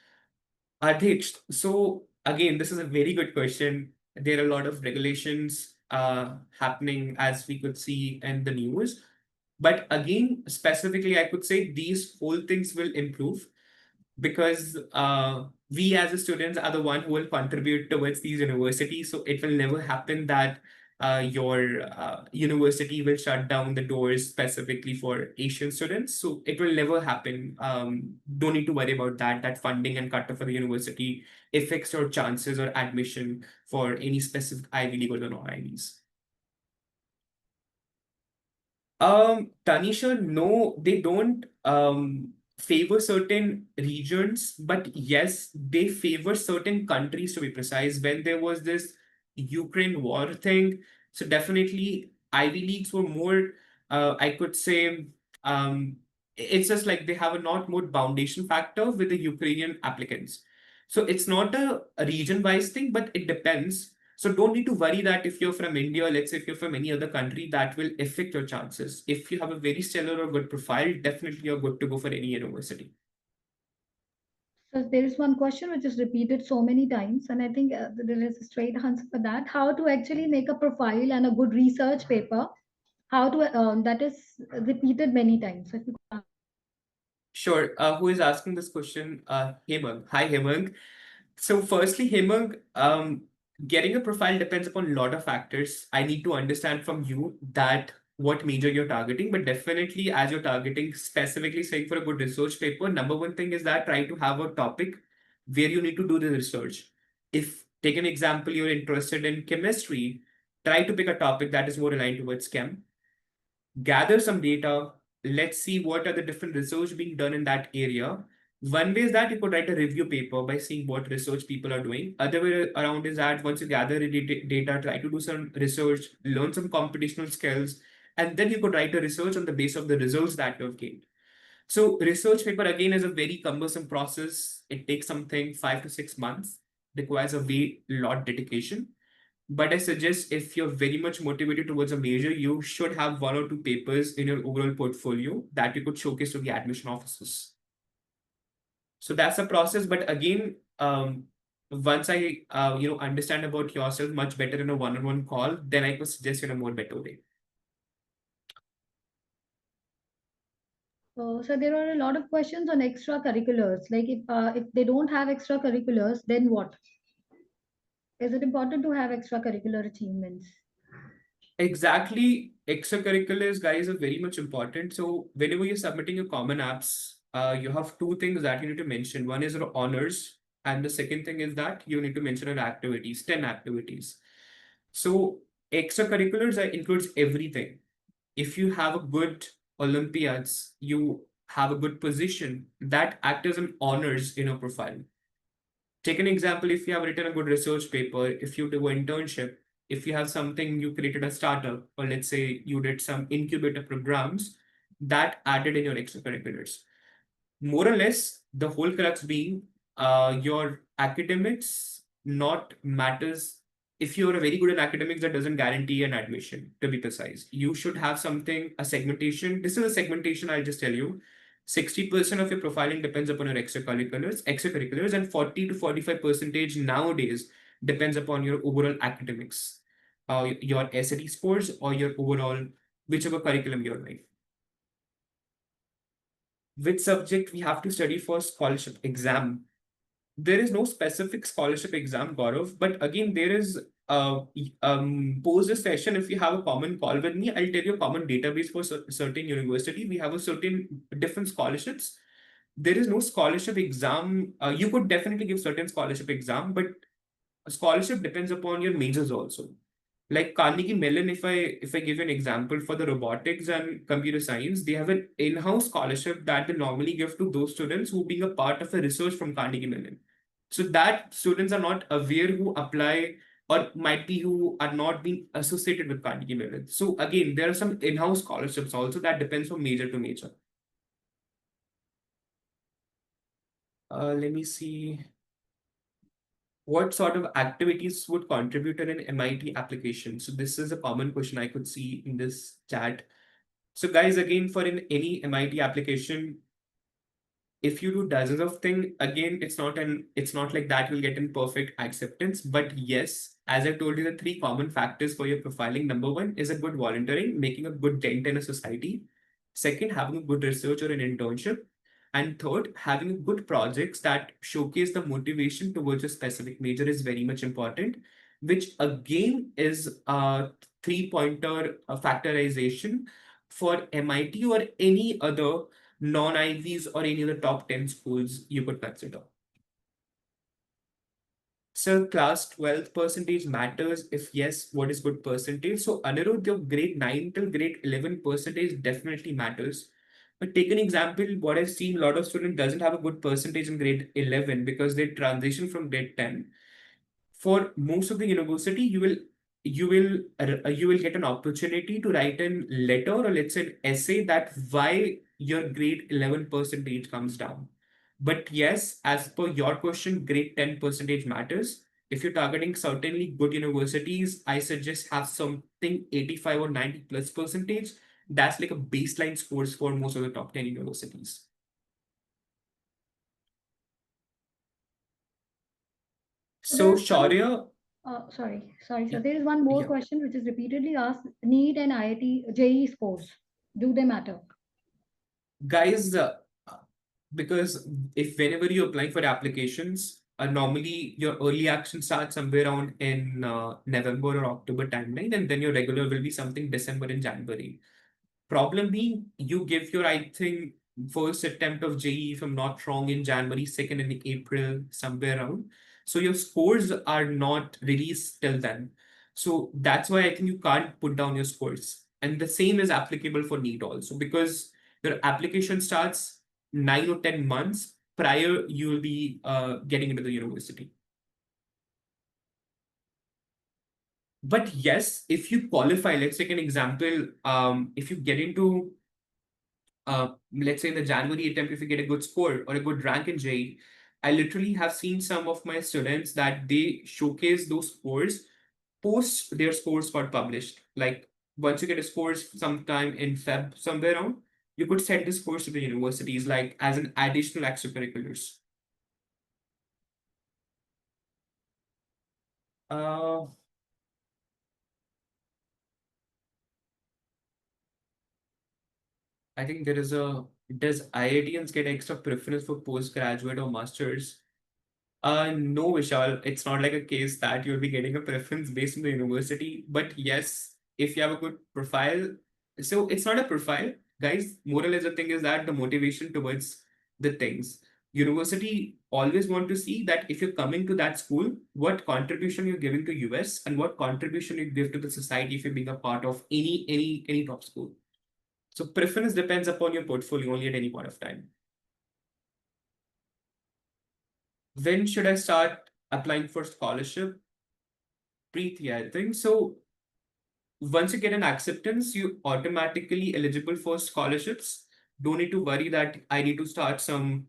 Adhich, so again, this is a very good question. There are a lot of regulations happening as we could see in the news. But again, specifically, I could say these whole things will improve because we as a students are the one who will contribute towards these universities. So it will never happen that your university will shut down the doors specifically for Asian students. So it will never happen. Don't need to worry about that. That funding and cut for the university affects your chances or admission for any specific Ivy League or the non-Ivies. Tanisha, no, they don't favor certain regions, but yes, they favor certain countries to be precise. When there was this Ukraine war thing, so definitely Ivy Leagues were more, I could say, it's just like they have a not more foundation factor with the Ukrainian applicants. So it's not a region-wise thing, but it depends. So don't need to worry that if you're from India, or let's say if you're from any other country, that will affect your chances. If you have a very stellar or good profile, definitely you're good to go for any university. So there is one question which is repeated so many times, and I think there is a straight answer for that. How to actually make a profile and a good research paper? How to that is repeated many times. So if you Sure. Who is asking this question? Hemang. Hi, Hemang. So firstly, Hemang, getting a profile depends upon a lot of factors. I need to understand from you that what major you're targeting, but definitely as you're targeting specifically saying for a good research paper, number one thing is that try to have a topic where you need to do the research. If take an example, you're interested in chemistry, try to pick a topic that is more aligned towards chem, gather some data. Let's see what are the different research being done in that area. One way is that you could write a review paper by seeing what research people are doing. Other way around is that once you gather the data, try to do some research, learn some computational skills, and then you could write a research on the base of the results that you've gained. So research paper again is a very cumbersome process. It takes something 5 to 6 months, requires a way lot dedication. But I suggest if you're very much motivated towards a major, you should have one or two papers in your overall portfolio that you could showcase to the admission officers. So that's a process. But again, once I understand about yourself much better in a one-on-one call, then I could suggest you in a more better way. So there are a lot of questions on extracurriculars. Like if they don't have extracurriculars, then what? Is it important to have extracurricular achievements? Exactly. Extracurriculars, guys, are very much important. So whenever you're submitting your common apps, you have two things that you need to mention. One is your honors, and the second thing is that you need to mention your activities, 10 activities. So extracurriculars includes everything. If you have a good Olympiads, you have a good position, that act as an honors in your profile. Take an example, if you have written a good research paper, if you do an internship, if you have something, you created a startup, or let's say you did some incubator programs, that added in your extracurriculars. More or less, the whole crux being your academics not matters. If you're very good in academics, that doesn't guarantee an admission, to be precise. You should have something, a segmentation. This is a segmentation, I'll just tell you. 60% of your profiling depends upon your extracurriculars, and 40 to 45 percentage nowadays depends upon your overall academics, your SAT scores, or your overall whichever curriculum you're in. Which subject we have to study for scholarship exam? There is no specific scholarship exam, Gaurav, but again, there is pose a session. If you have a common call with me, I'll tell you a common database for certain university. We have a certain different scholarships. There is no scholarship exam. You could definitely give certain scholarship exam, but a scholarship depends upon your majors also. Like Carnegie Mellon, if I give you an example for the robotics and computer science, they have an in-house scholarship that they normally give to those students who being a part of a research from Carnegie Mellon. So that students are not aware who apply or might be who are not being associated with Carnegie Mellon. So again, there are some in-house scholarships also that depends from major to major. Let me see. What sort of activities would contribute in an MIT application? So this is a common question I could see in this chat. So guys, again, for in any MIT application, if you do dozens of things, again, it's not like that you'll get in perfect acceptance. But yes, as I told you, the three common factors for your profiling. Number one is a good volunteering, making a good dent in a society. Second, having a good research or an internship. And third, having good projects that showcase the motivation towards a specific major is very much important, which again is a three-pointer factorization for MIT or any other non-Ivies or any other top 10 schools you could consider. So class 12 percentage matters. If yes, what is good percentage? So Anirudh, your grade 9 till grade 11 percentage definitely matters. But take an example, what I've seen, a lot of students doesn't have a good percentage in grade 11 because they transition from grade 10. For most of the university, you will get an opportunity to write a letter or let's say an essay that why your grade 11 percentage comes down. But yes, as per your question, grade 10 percentage matters. If you're targeting certainly good universities, I suggest have something 85 or 90 plus percentage. That's like a baseline scores for most of the top 10 universities. So So there's one. Shaurya, Sorry. So yeah, there is one more yeah. question which is repeatedly asked: NEET and IIT JEE scores, do they matter? Guys, because if whenever you're applying for applications, normally your early action starts somewhere around in November or October timeline, and then your regular will be something December and January. Problem being, you give your, I think, first attempt of JEE, if I'm not wrong, in January, second in April, somewhere around. So your scores are not released till then. So that's why I think you can't put down your scores. And the same is applicable for NEET also, because your application starts 9 or 10 months prior you'll be getting into the university. But yes, if you qualify, let's take an example. If you get into, let's say in the January attempt, if you get a good score or a good rank in JEE, I literally have seen some of my students that they showcase those scores post their scores got published. Like once you get a scores sometime in Feb, somewhere around, you could send the scores to the universities like as an additional extracurriculars. Uh, I think there is a does IITians get extra preference for postgraduate or masters? No, Vishal, it's not like a case that you'll be getting a preference based on the university. But yes, if you have a good profile, so it's not a profile, guys. Moral is the thing is that the motivation towards the things. University always want to see that if you're coming to that school, what contribution you're giving to US and what contribution you give to the society if you're being a part of any top school. So preference depends upon your portfolio only at any point of time. When should I start applying for scholarship? Preeti, I think so. Once you get an acceptance, you automatically eligible for scholarships. Don't need to worry that I need to start some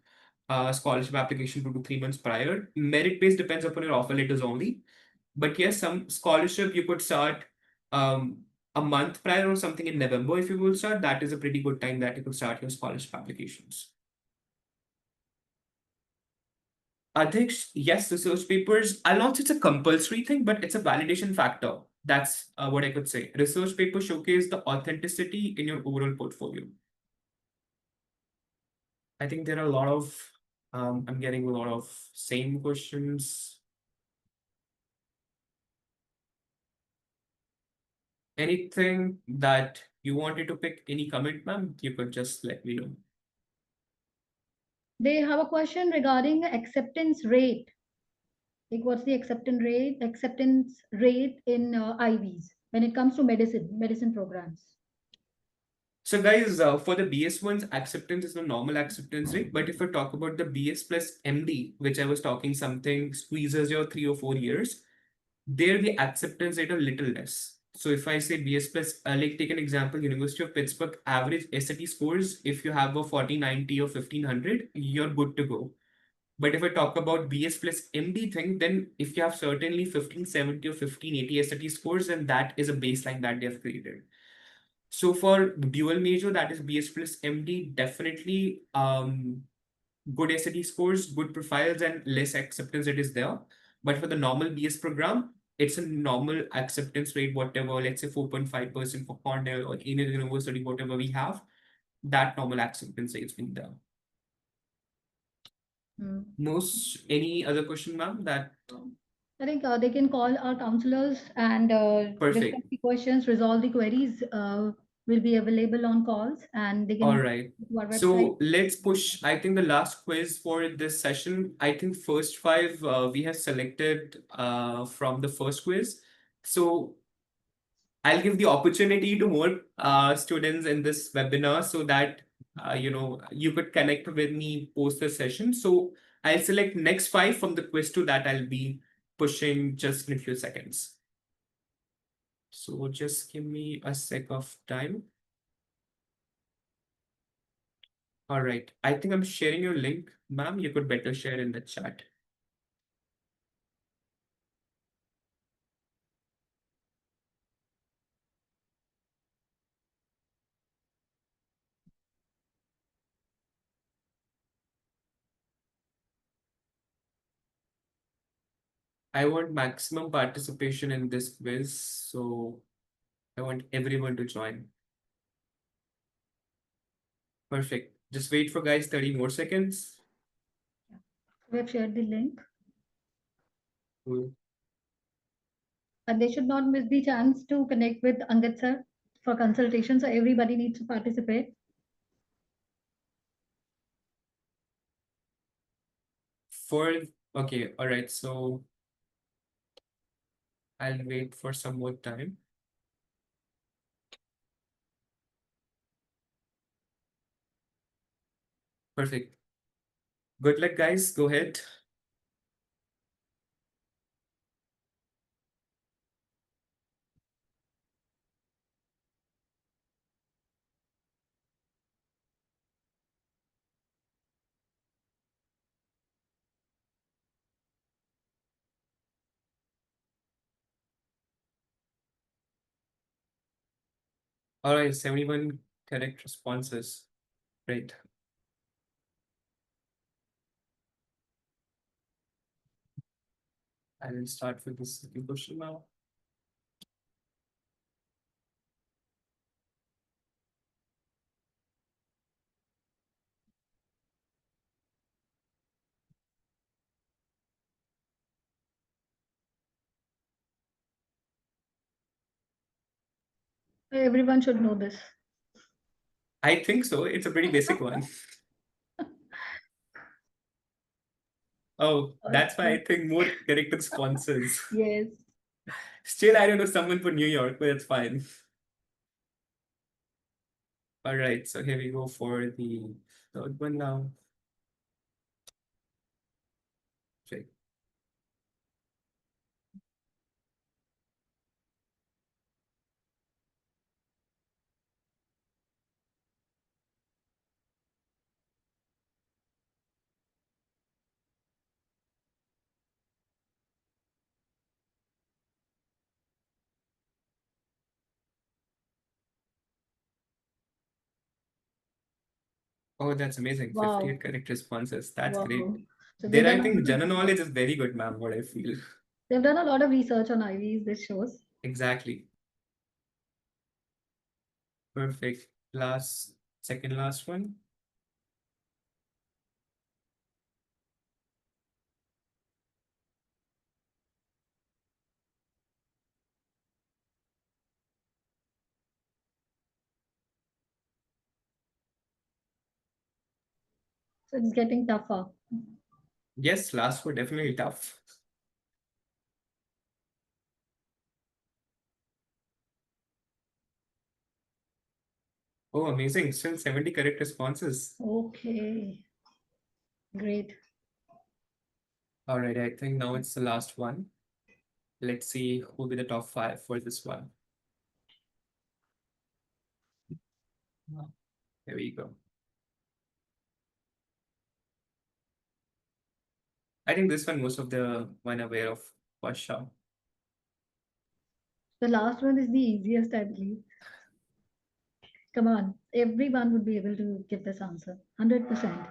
scholarship application 2 to 3 months prior. Merit based depends upon your offer letters only. But yes, some scholarship you could start um, a month prior or something in November if you will start. That is a pretty good time that you could start your scholarship applications. Adhiksh, yes, research papers. I'll not say it's a compulsory thing, but it's a validation factor. That's what I could say. Research papers showcase the authenticity in your overall portfolio. I think there are a lot of, I'm getting a lot of same questions. Anything that you wanted to pick, any comment, ma'am, you could just let me know. They have a question regarding acceptance rate. Like, what's the acceptance rate in IVs when it comes to medicine programs? So guys, for the BS ones, acceptance is the normal acceptance rate. But if I talk about the BS plus MD, which I was talking something squeezes your 3 or 4 years, there the acceptance rate a little less. So if I say BS plus, like take an example, University of Pittsburgh average SAT scores, if you have a 4090 or 1500, you're good to go. But if I talk about BS plus MD thing, then if you have certainly 1570 or 1580 SAT scores, then that is a baseline that they have created. So for dual major, that is BS plus MD, definitely good SAT scores, good profiles, and less acceptance it is there. But for the normal BS program, it's a normal acceptance rate, whatever, let's say 4.5% for Cornell or any other university, whatever we have, that normal acceptance rate has been there. Hmm. Most any other question, ma'am? That I think they can call our counselors and discuss perfect. the questions, resolve the queries. Will be available on calls, and they All can right. go to our website. So let's push. I think the last quiz for this session, I think first five we have selected from the first quiz. So I'll give the opportunity to more students in this webinar so that you could connect with me post the session. So I'll select next five from the quiz two that I'll be pushing just in a few seconds. So just give me a sec of time. All right. I think I'm sharing your link, ma'am. You could better share in the chat. I want maximum participation in this quiz, so I want everyone to join. Perfect. Just wait for guys 30 more seconds. We have shared the link, Cool. and they should not miss the chance to connect with Angad sir for consultation. So everybody needs to participate. For okay, all right. So I'll wait for some more time. Perfect. Good luck, guys. Go ahead. All right, 71 correct responses. Great. I will start with this second question now. Everyone should know this. I think so. It's a pretty basic one. Oh, that's why I think more correct responses. Yes. Still, I don't know someone for New York, but it's fine. All right, so here we go for the third one now. Okay. Oh, that's amazing. Wow. 58 correct responses. That's great. Wow. So they've There, done I a lot think of general research. knowledge is very good, ma'am, what I feel. They've done a lot of research on IVs, this shows. Exactly. Perfect. Last, second last one. So it's getting tougher. Yes, last were definitely tough. Oh, amazing. Still 70 correct responses. Okay. Great. All right, I think now it's the last one. Let's see who will be the top five for this one. There we go. I think this one most of the one aware of for sure. The last one is the easiest, I believe. Come on. Everyone would be able to give this answer. 100%.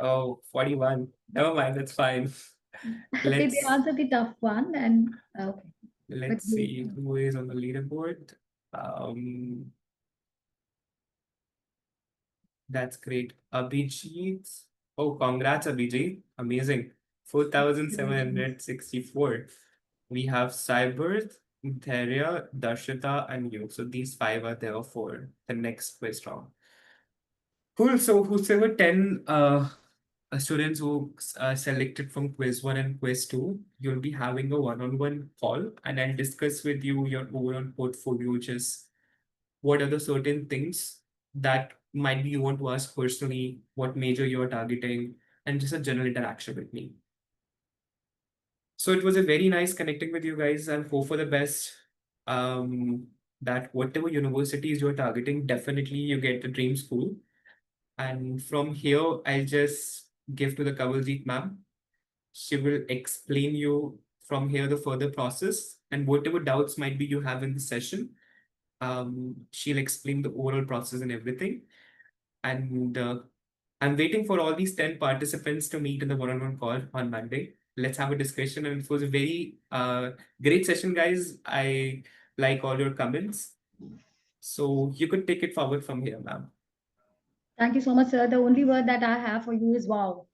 Oh, 41. Never mind, that's fine. Okay, they Let's answered the tough one and okay. But let's great. see who is on the leaderboard. Um, that's great. Abhijit. Oh, congrats, Abhijit. Amazing. Congratulations. 4,764. We have Cybert, Theria, Darshita, and you. So these five are there for the next quiz round. Cool. So whosoever 10 students who selected from quiz one and quiz two, you'll be having a one-on-one call, and I'll discuss with you your overall portfolio, which is what are the certain things that might be you want to ask personally, what major you're targeting, and just a general interaction with me. So it was a very nice connecting with you guys and hope for the best. That whatever universities you're targeting, definitely you get the dream school. And from here, I'll just give to the Kawaljeet ma'am. She will explain you from here the further process and whatever doubts might be you have in the session. She'll explain the overall process and everything. And I'm waiting for all these 10 participants to meet in the one-on-one call on Monday. Let's have a discussion. And it was a very great session, guys. I like all your comments. So you could take it forward from here, ma'am. Thank you so much, sir. The only word that I have for you is wow.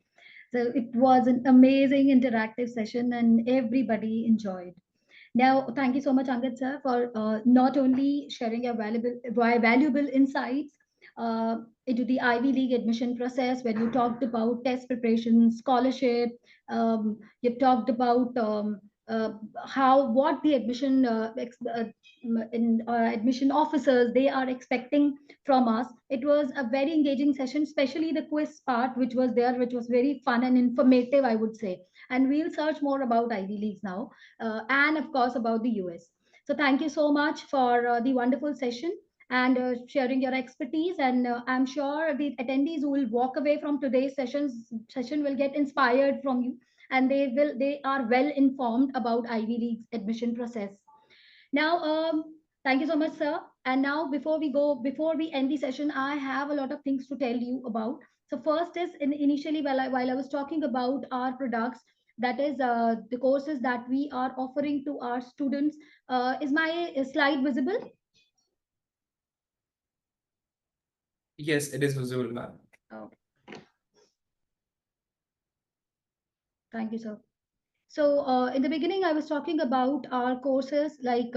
So it was an amazing interactive session and everybody enjoyed. Now, thank you so much, Angad sir, for not only sharing your valuable insights into the Ivy League admission process, when you talked about test preparation, scholarship, you've talked about uh, how what the admission officers they are expecting from us. It was a very engaging session, especially the quiz part, which was there, which was very fun and informative, I would say. And we'll search more about Ivy Leagues now, and of course about the US. So thank you so much for the wonderful session and sharing your expertise. And I'm sure the attendees who will walk away from today's session will get inspired from you, and they are well informed about Ivy League's admission process. Now, thank you so much, sir. And now, before we end the session, I have a lot of things to tell you about. So, first is initially while I was talking about our products, that is the courses that we are offering to our students. Is my slide visible? Yes, it is visible, ma'am. Oh, thank you, sir. So, in the beginning, I was talking about our courses like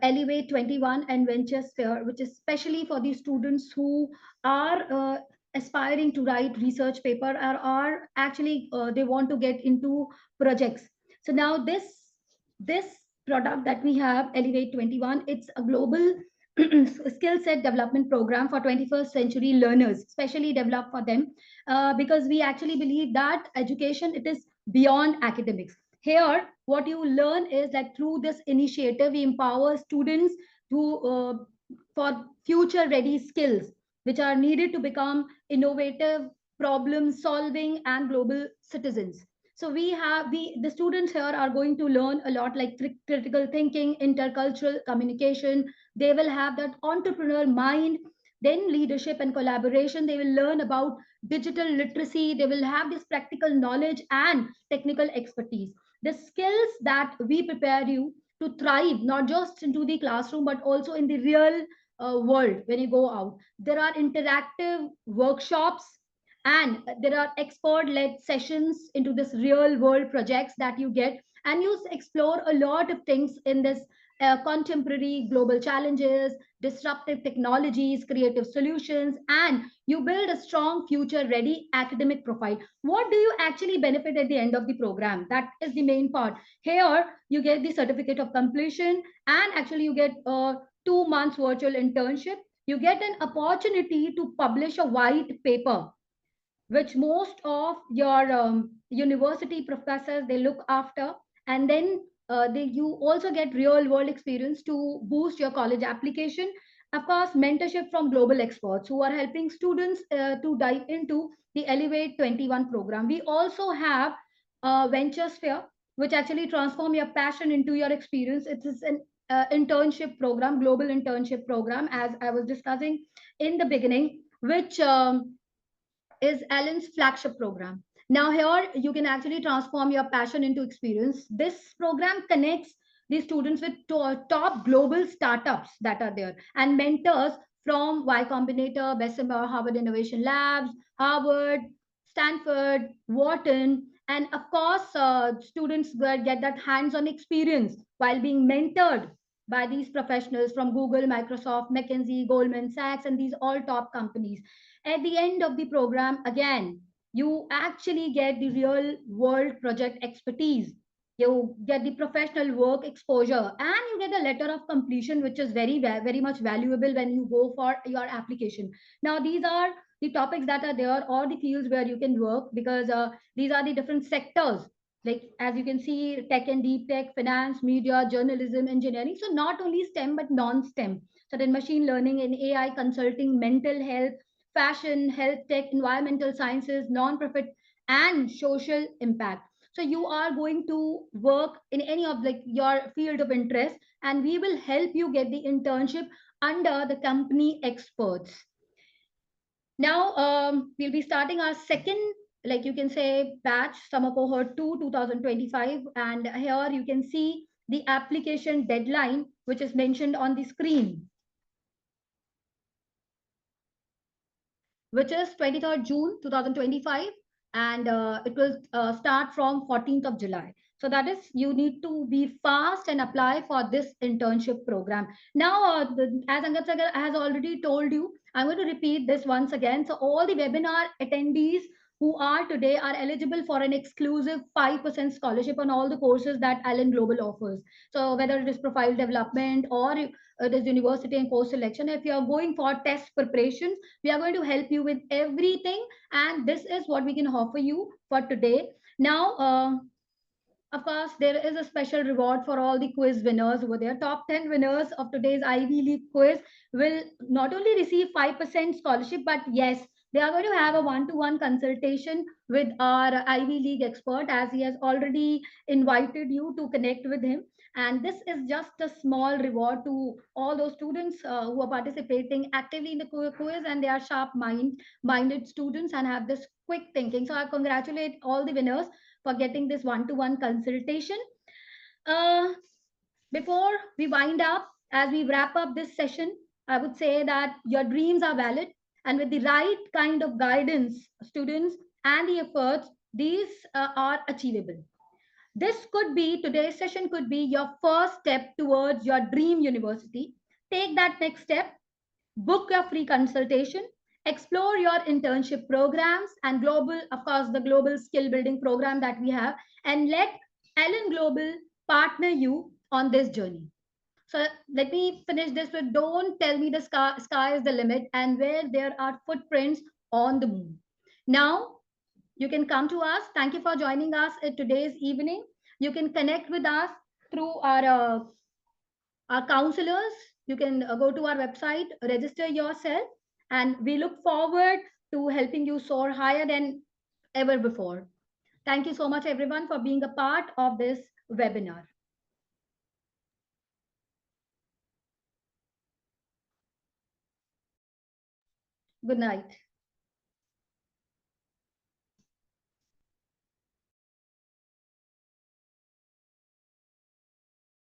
Elevate 21 and Venture Sphere, which is especially for the students who are aspiring to write research paper, or are actually they want to get into projects. So now this product that we have, Elevate 21, it's a global skill set development program for 21st century learners, specially developed for them, because we actually believe that education, it is beyond academics. Here, what you learn is that through this initiative, we empower students to for future ready skills which are needed to become innovative, problem solving, and global citizens. So we the students here are going to learn a lot like critical thinking, intercultural communication. They will have that entrepreneurial mind, then leadership and collaboration. They will learn about digital literacy. They will have this practical knowledge and technical expertise, the skills that we prepare you to thrive not just into the classroom but also in the real world. When you go out, there are interactive workshops, and there are expert led sessions into this real world projects that you get, and you explore a lot of things in this contemporary global challenges, disruptive technologies, creative solutions, and you build a strong future ready academic profile. What do you actually benefit at the end of the program? That is the main part. Here you get the certificate of completion, and actually you get a 2 months virtual internship. You get an opportunity to publish a white paper, which most of your university professors they look after. And then you also get real world experience to boost your college application. Of course, mentorship from global experts who are helping students to dive into the Elevate 21 program. We also have Venture Sphere, which actually transform your passion into your experience. It is an internship program, global internship program, as I was discussing in the beginning, which is Allen's flagship program. Now, here you can actually transform your passion into experience. This program connects the students with top global startups that are there, and mentors from Y Combinator, Bessemer, Harvard Innovation Labs, Harvard, Stanford, Wharton, and of course, students get that hands on experience while being mentored by these professionals from Google, Microsoft, McKinsey, Goldman Sachs, and these all top companies. At the end of the program, again, you actually get the real world project expertise. You get the professional work exposure, and you get a letter of completion, which is very much valuable when you go for your application. Now, these are the topics that are there, or the fields where you can work, because these are the different sectors. Like, as you can see, tech and deep tech, finance, media, journalism, engineering. So not only STEM but non-STEM. So then machine learning and AI, consulting, mental health, fashion, health tech, environmental sciences, non-profit, and social impact. So you are going to work in any of like your field of interest, and we will help you get the internship under the company experts. Now, we'll be starting our second, like you can say, batch, summer cohort 2, 2025. And here you can see the application deadline, which is mentioned on the screen, which is 23rd June 2025, and it will start from 14th of July. So that is, you need to be fast and apply for this internship program. Now, as Angad Sagar has already told you, I'm going to repeat this once again. So all the webinar attendees who are today are eligible for an exclusive 5% scholarship on all the courses that Allen Global offers. So whether it is profile development or it is university and course selection, if you are going for test preparations, we are going to help you with everything. And this is what we can offer you for today. Now, of course, there is a special reward for all the quiz winners over there. Top 10 winners of today's Ivy League quiz will not only receive 5% scholarship, but yes, they are going to have a one-to-one consultation with our Ivy League expert, as he has already invited you to connect with him. And this is just a small reward to all those students who are participating actively in the quiz, and they are minded students and have this quick thinking. So I congratulate all the winners for getting this one-to-one consultation. Uh, Before we wind up, as we wrap up this session, I would say that your dreams are valid, and with the right kind of guidance, students, and the efforts, these are achievable. This could be today's session could be your first step towards your dream university. Take that next step, book your free consultation, explore your internship programs and global, of course, the global skill building program that we have, and let Ellen Global partner you on this journey. So let me finish this with, don't tell me the sky is the limit and where there are footprints on the moon. Now, you can come to us. Thank you for joining us at today's evening. You can connect with us through our counselors. You can go to our website, register yourself, and we look forward to helping you soar higher than ever before. Thank you so much, everyone, for being a part of this webinar. Good night.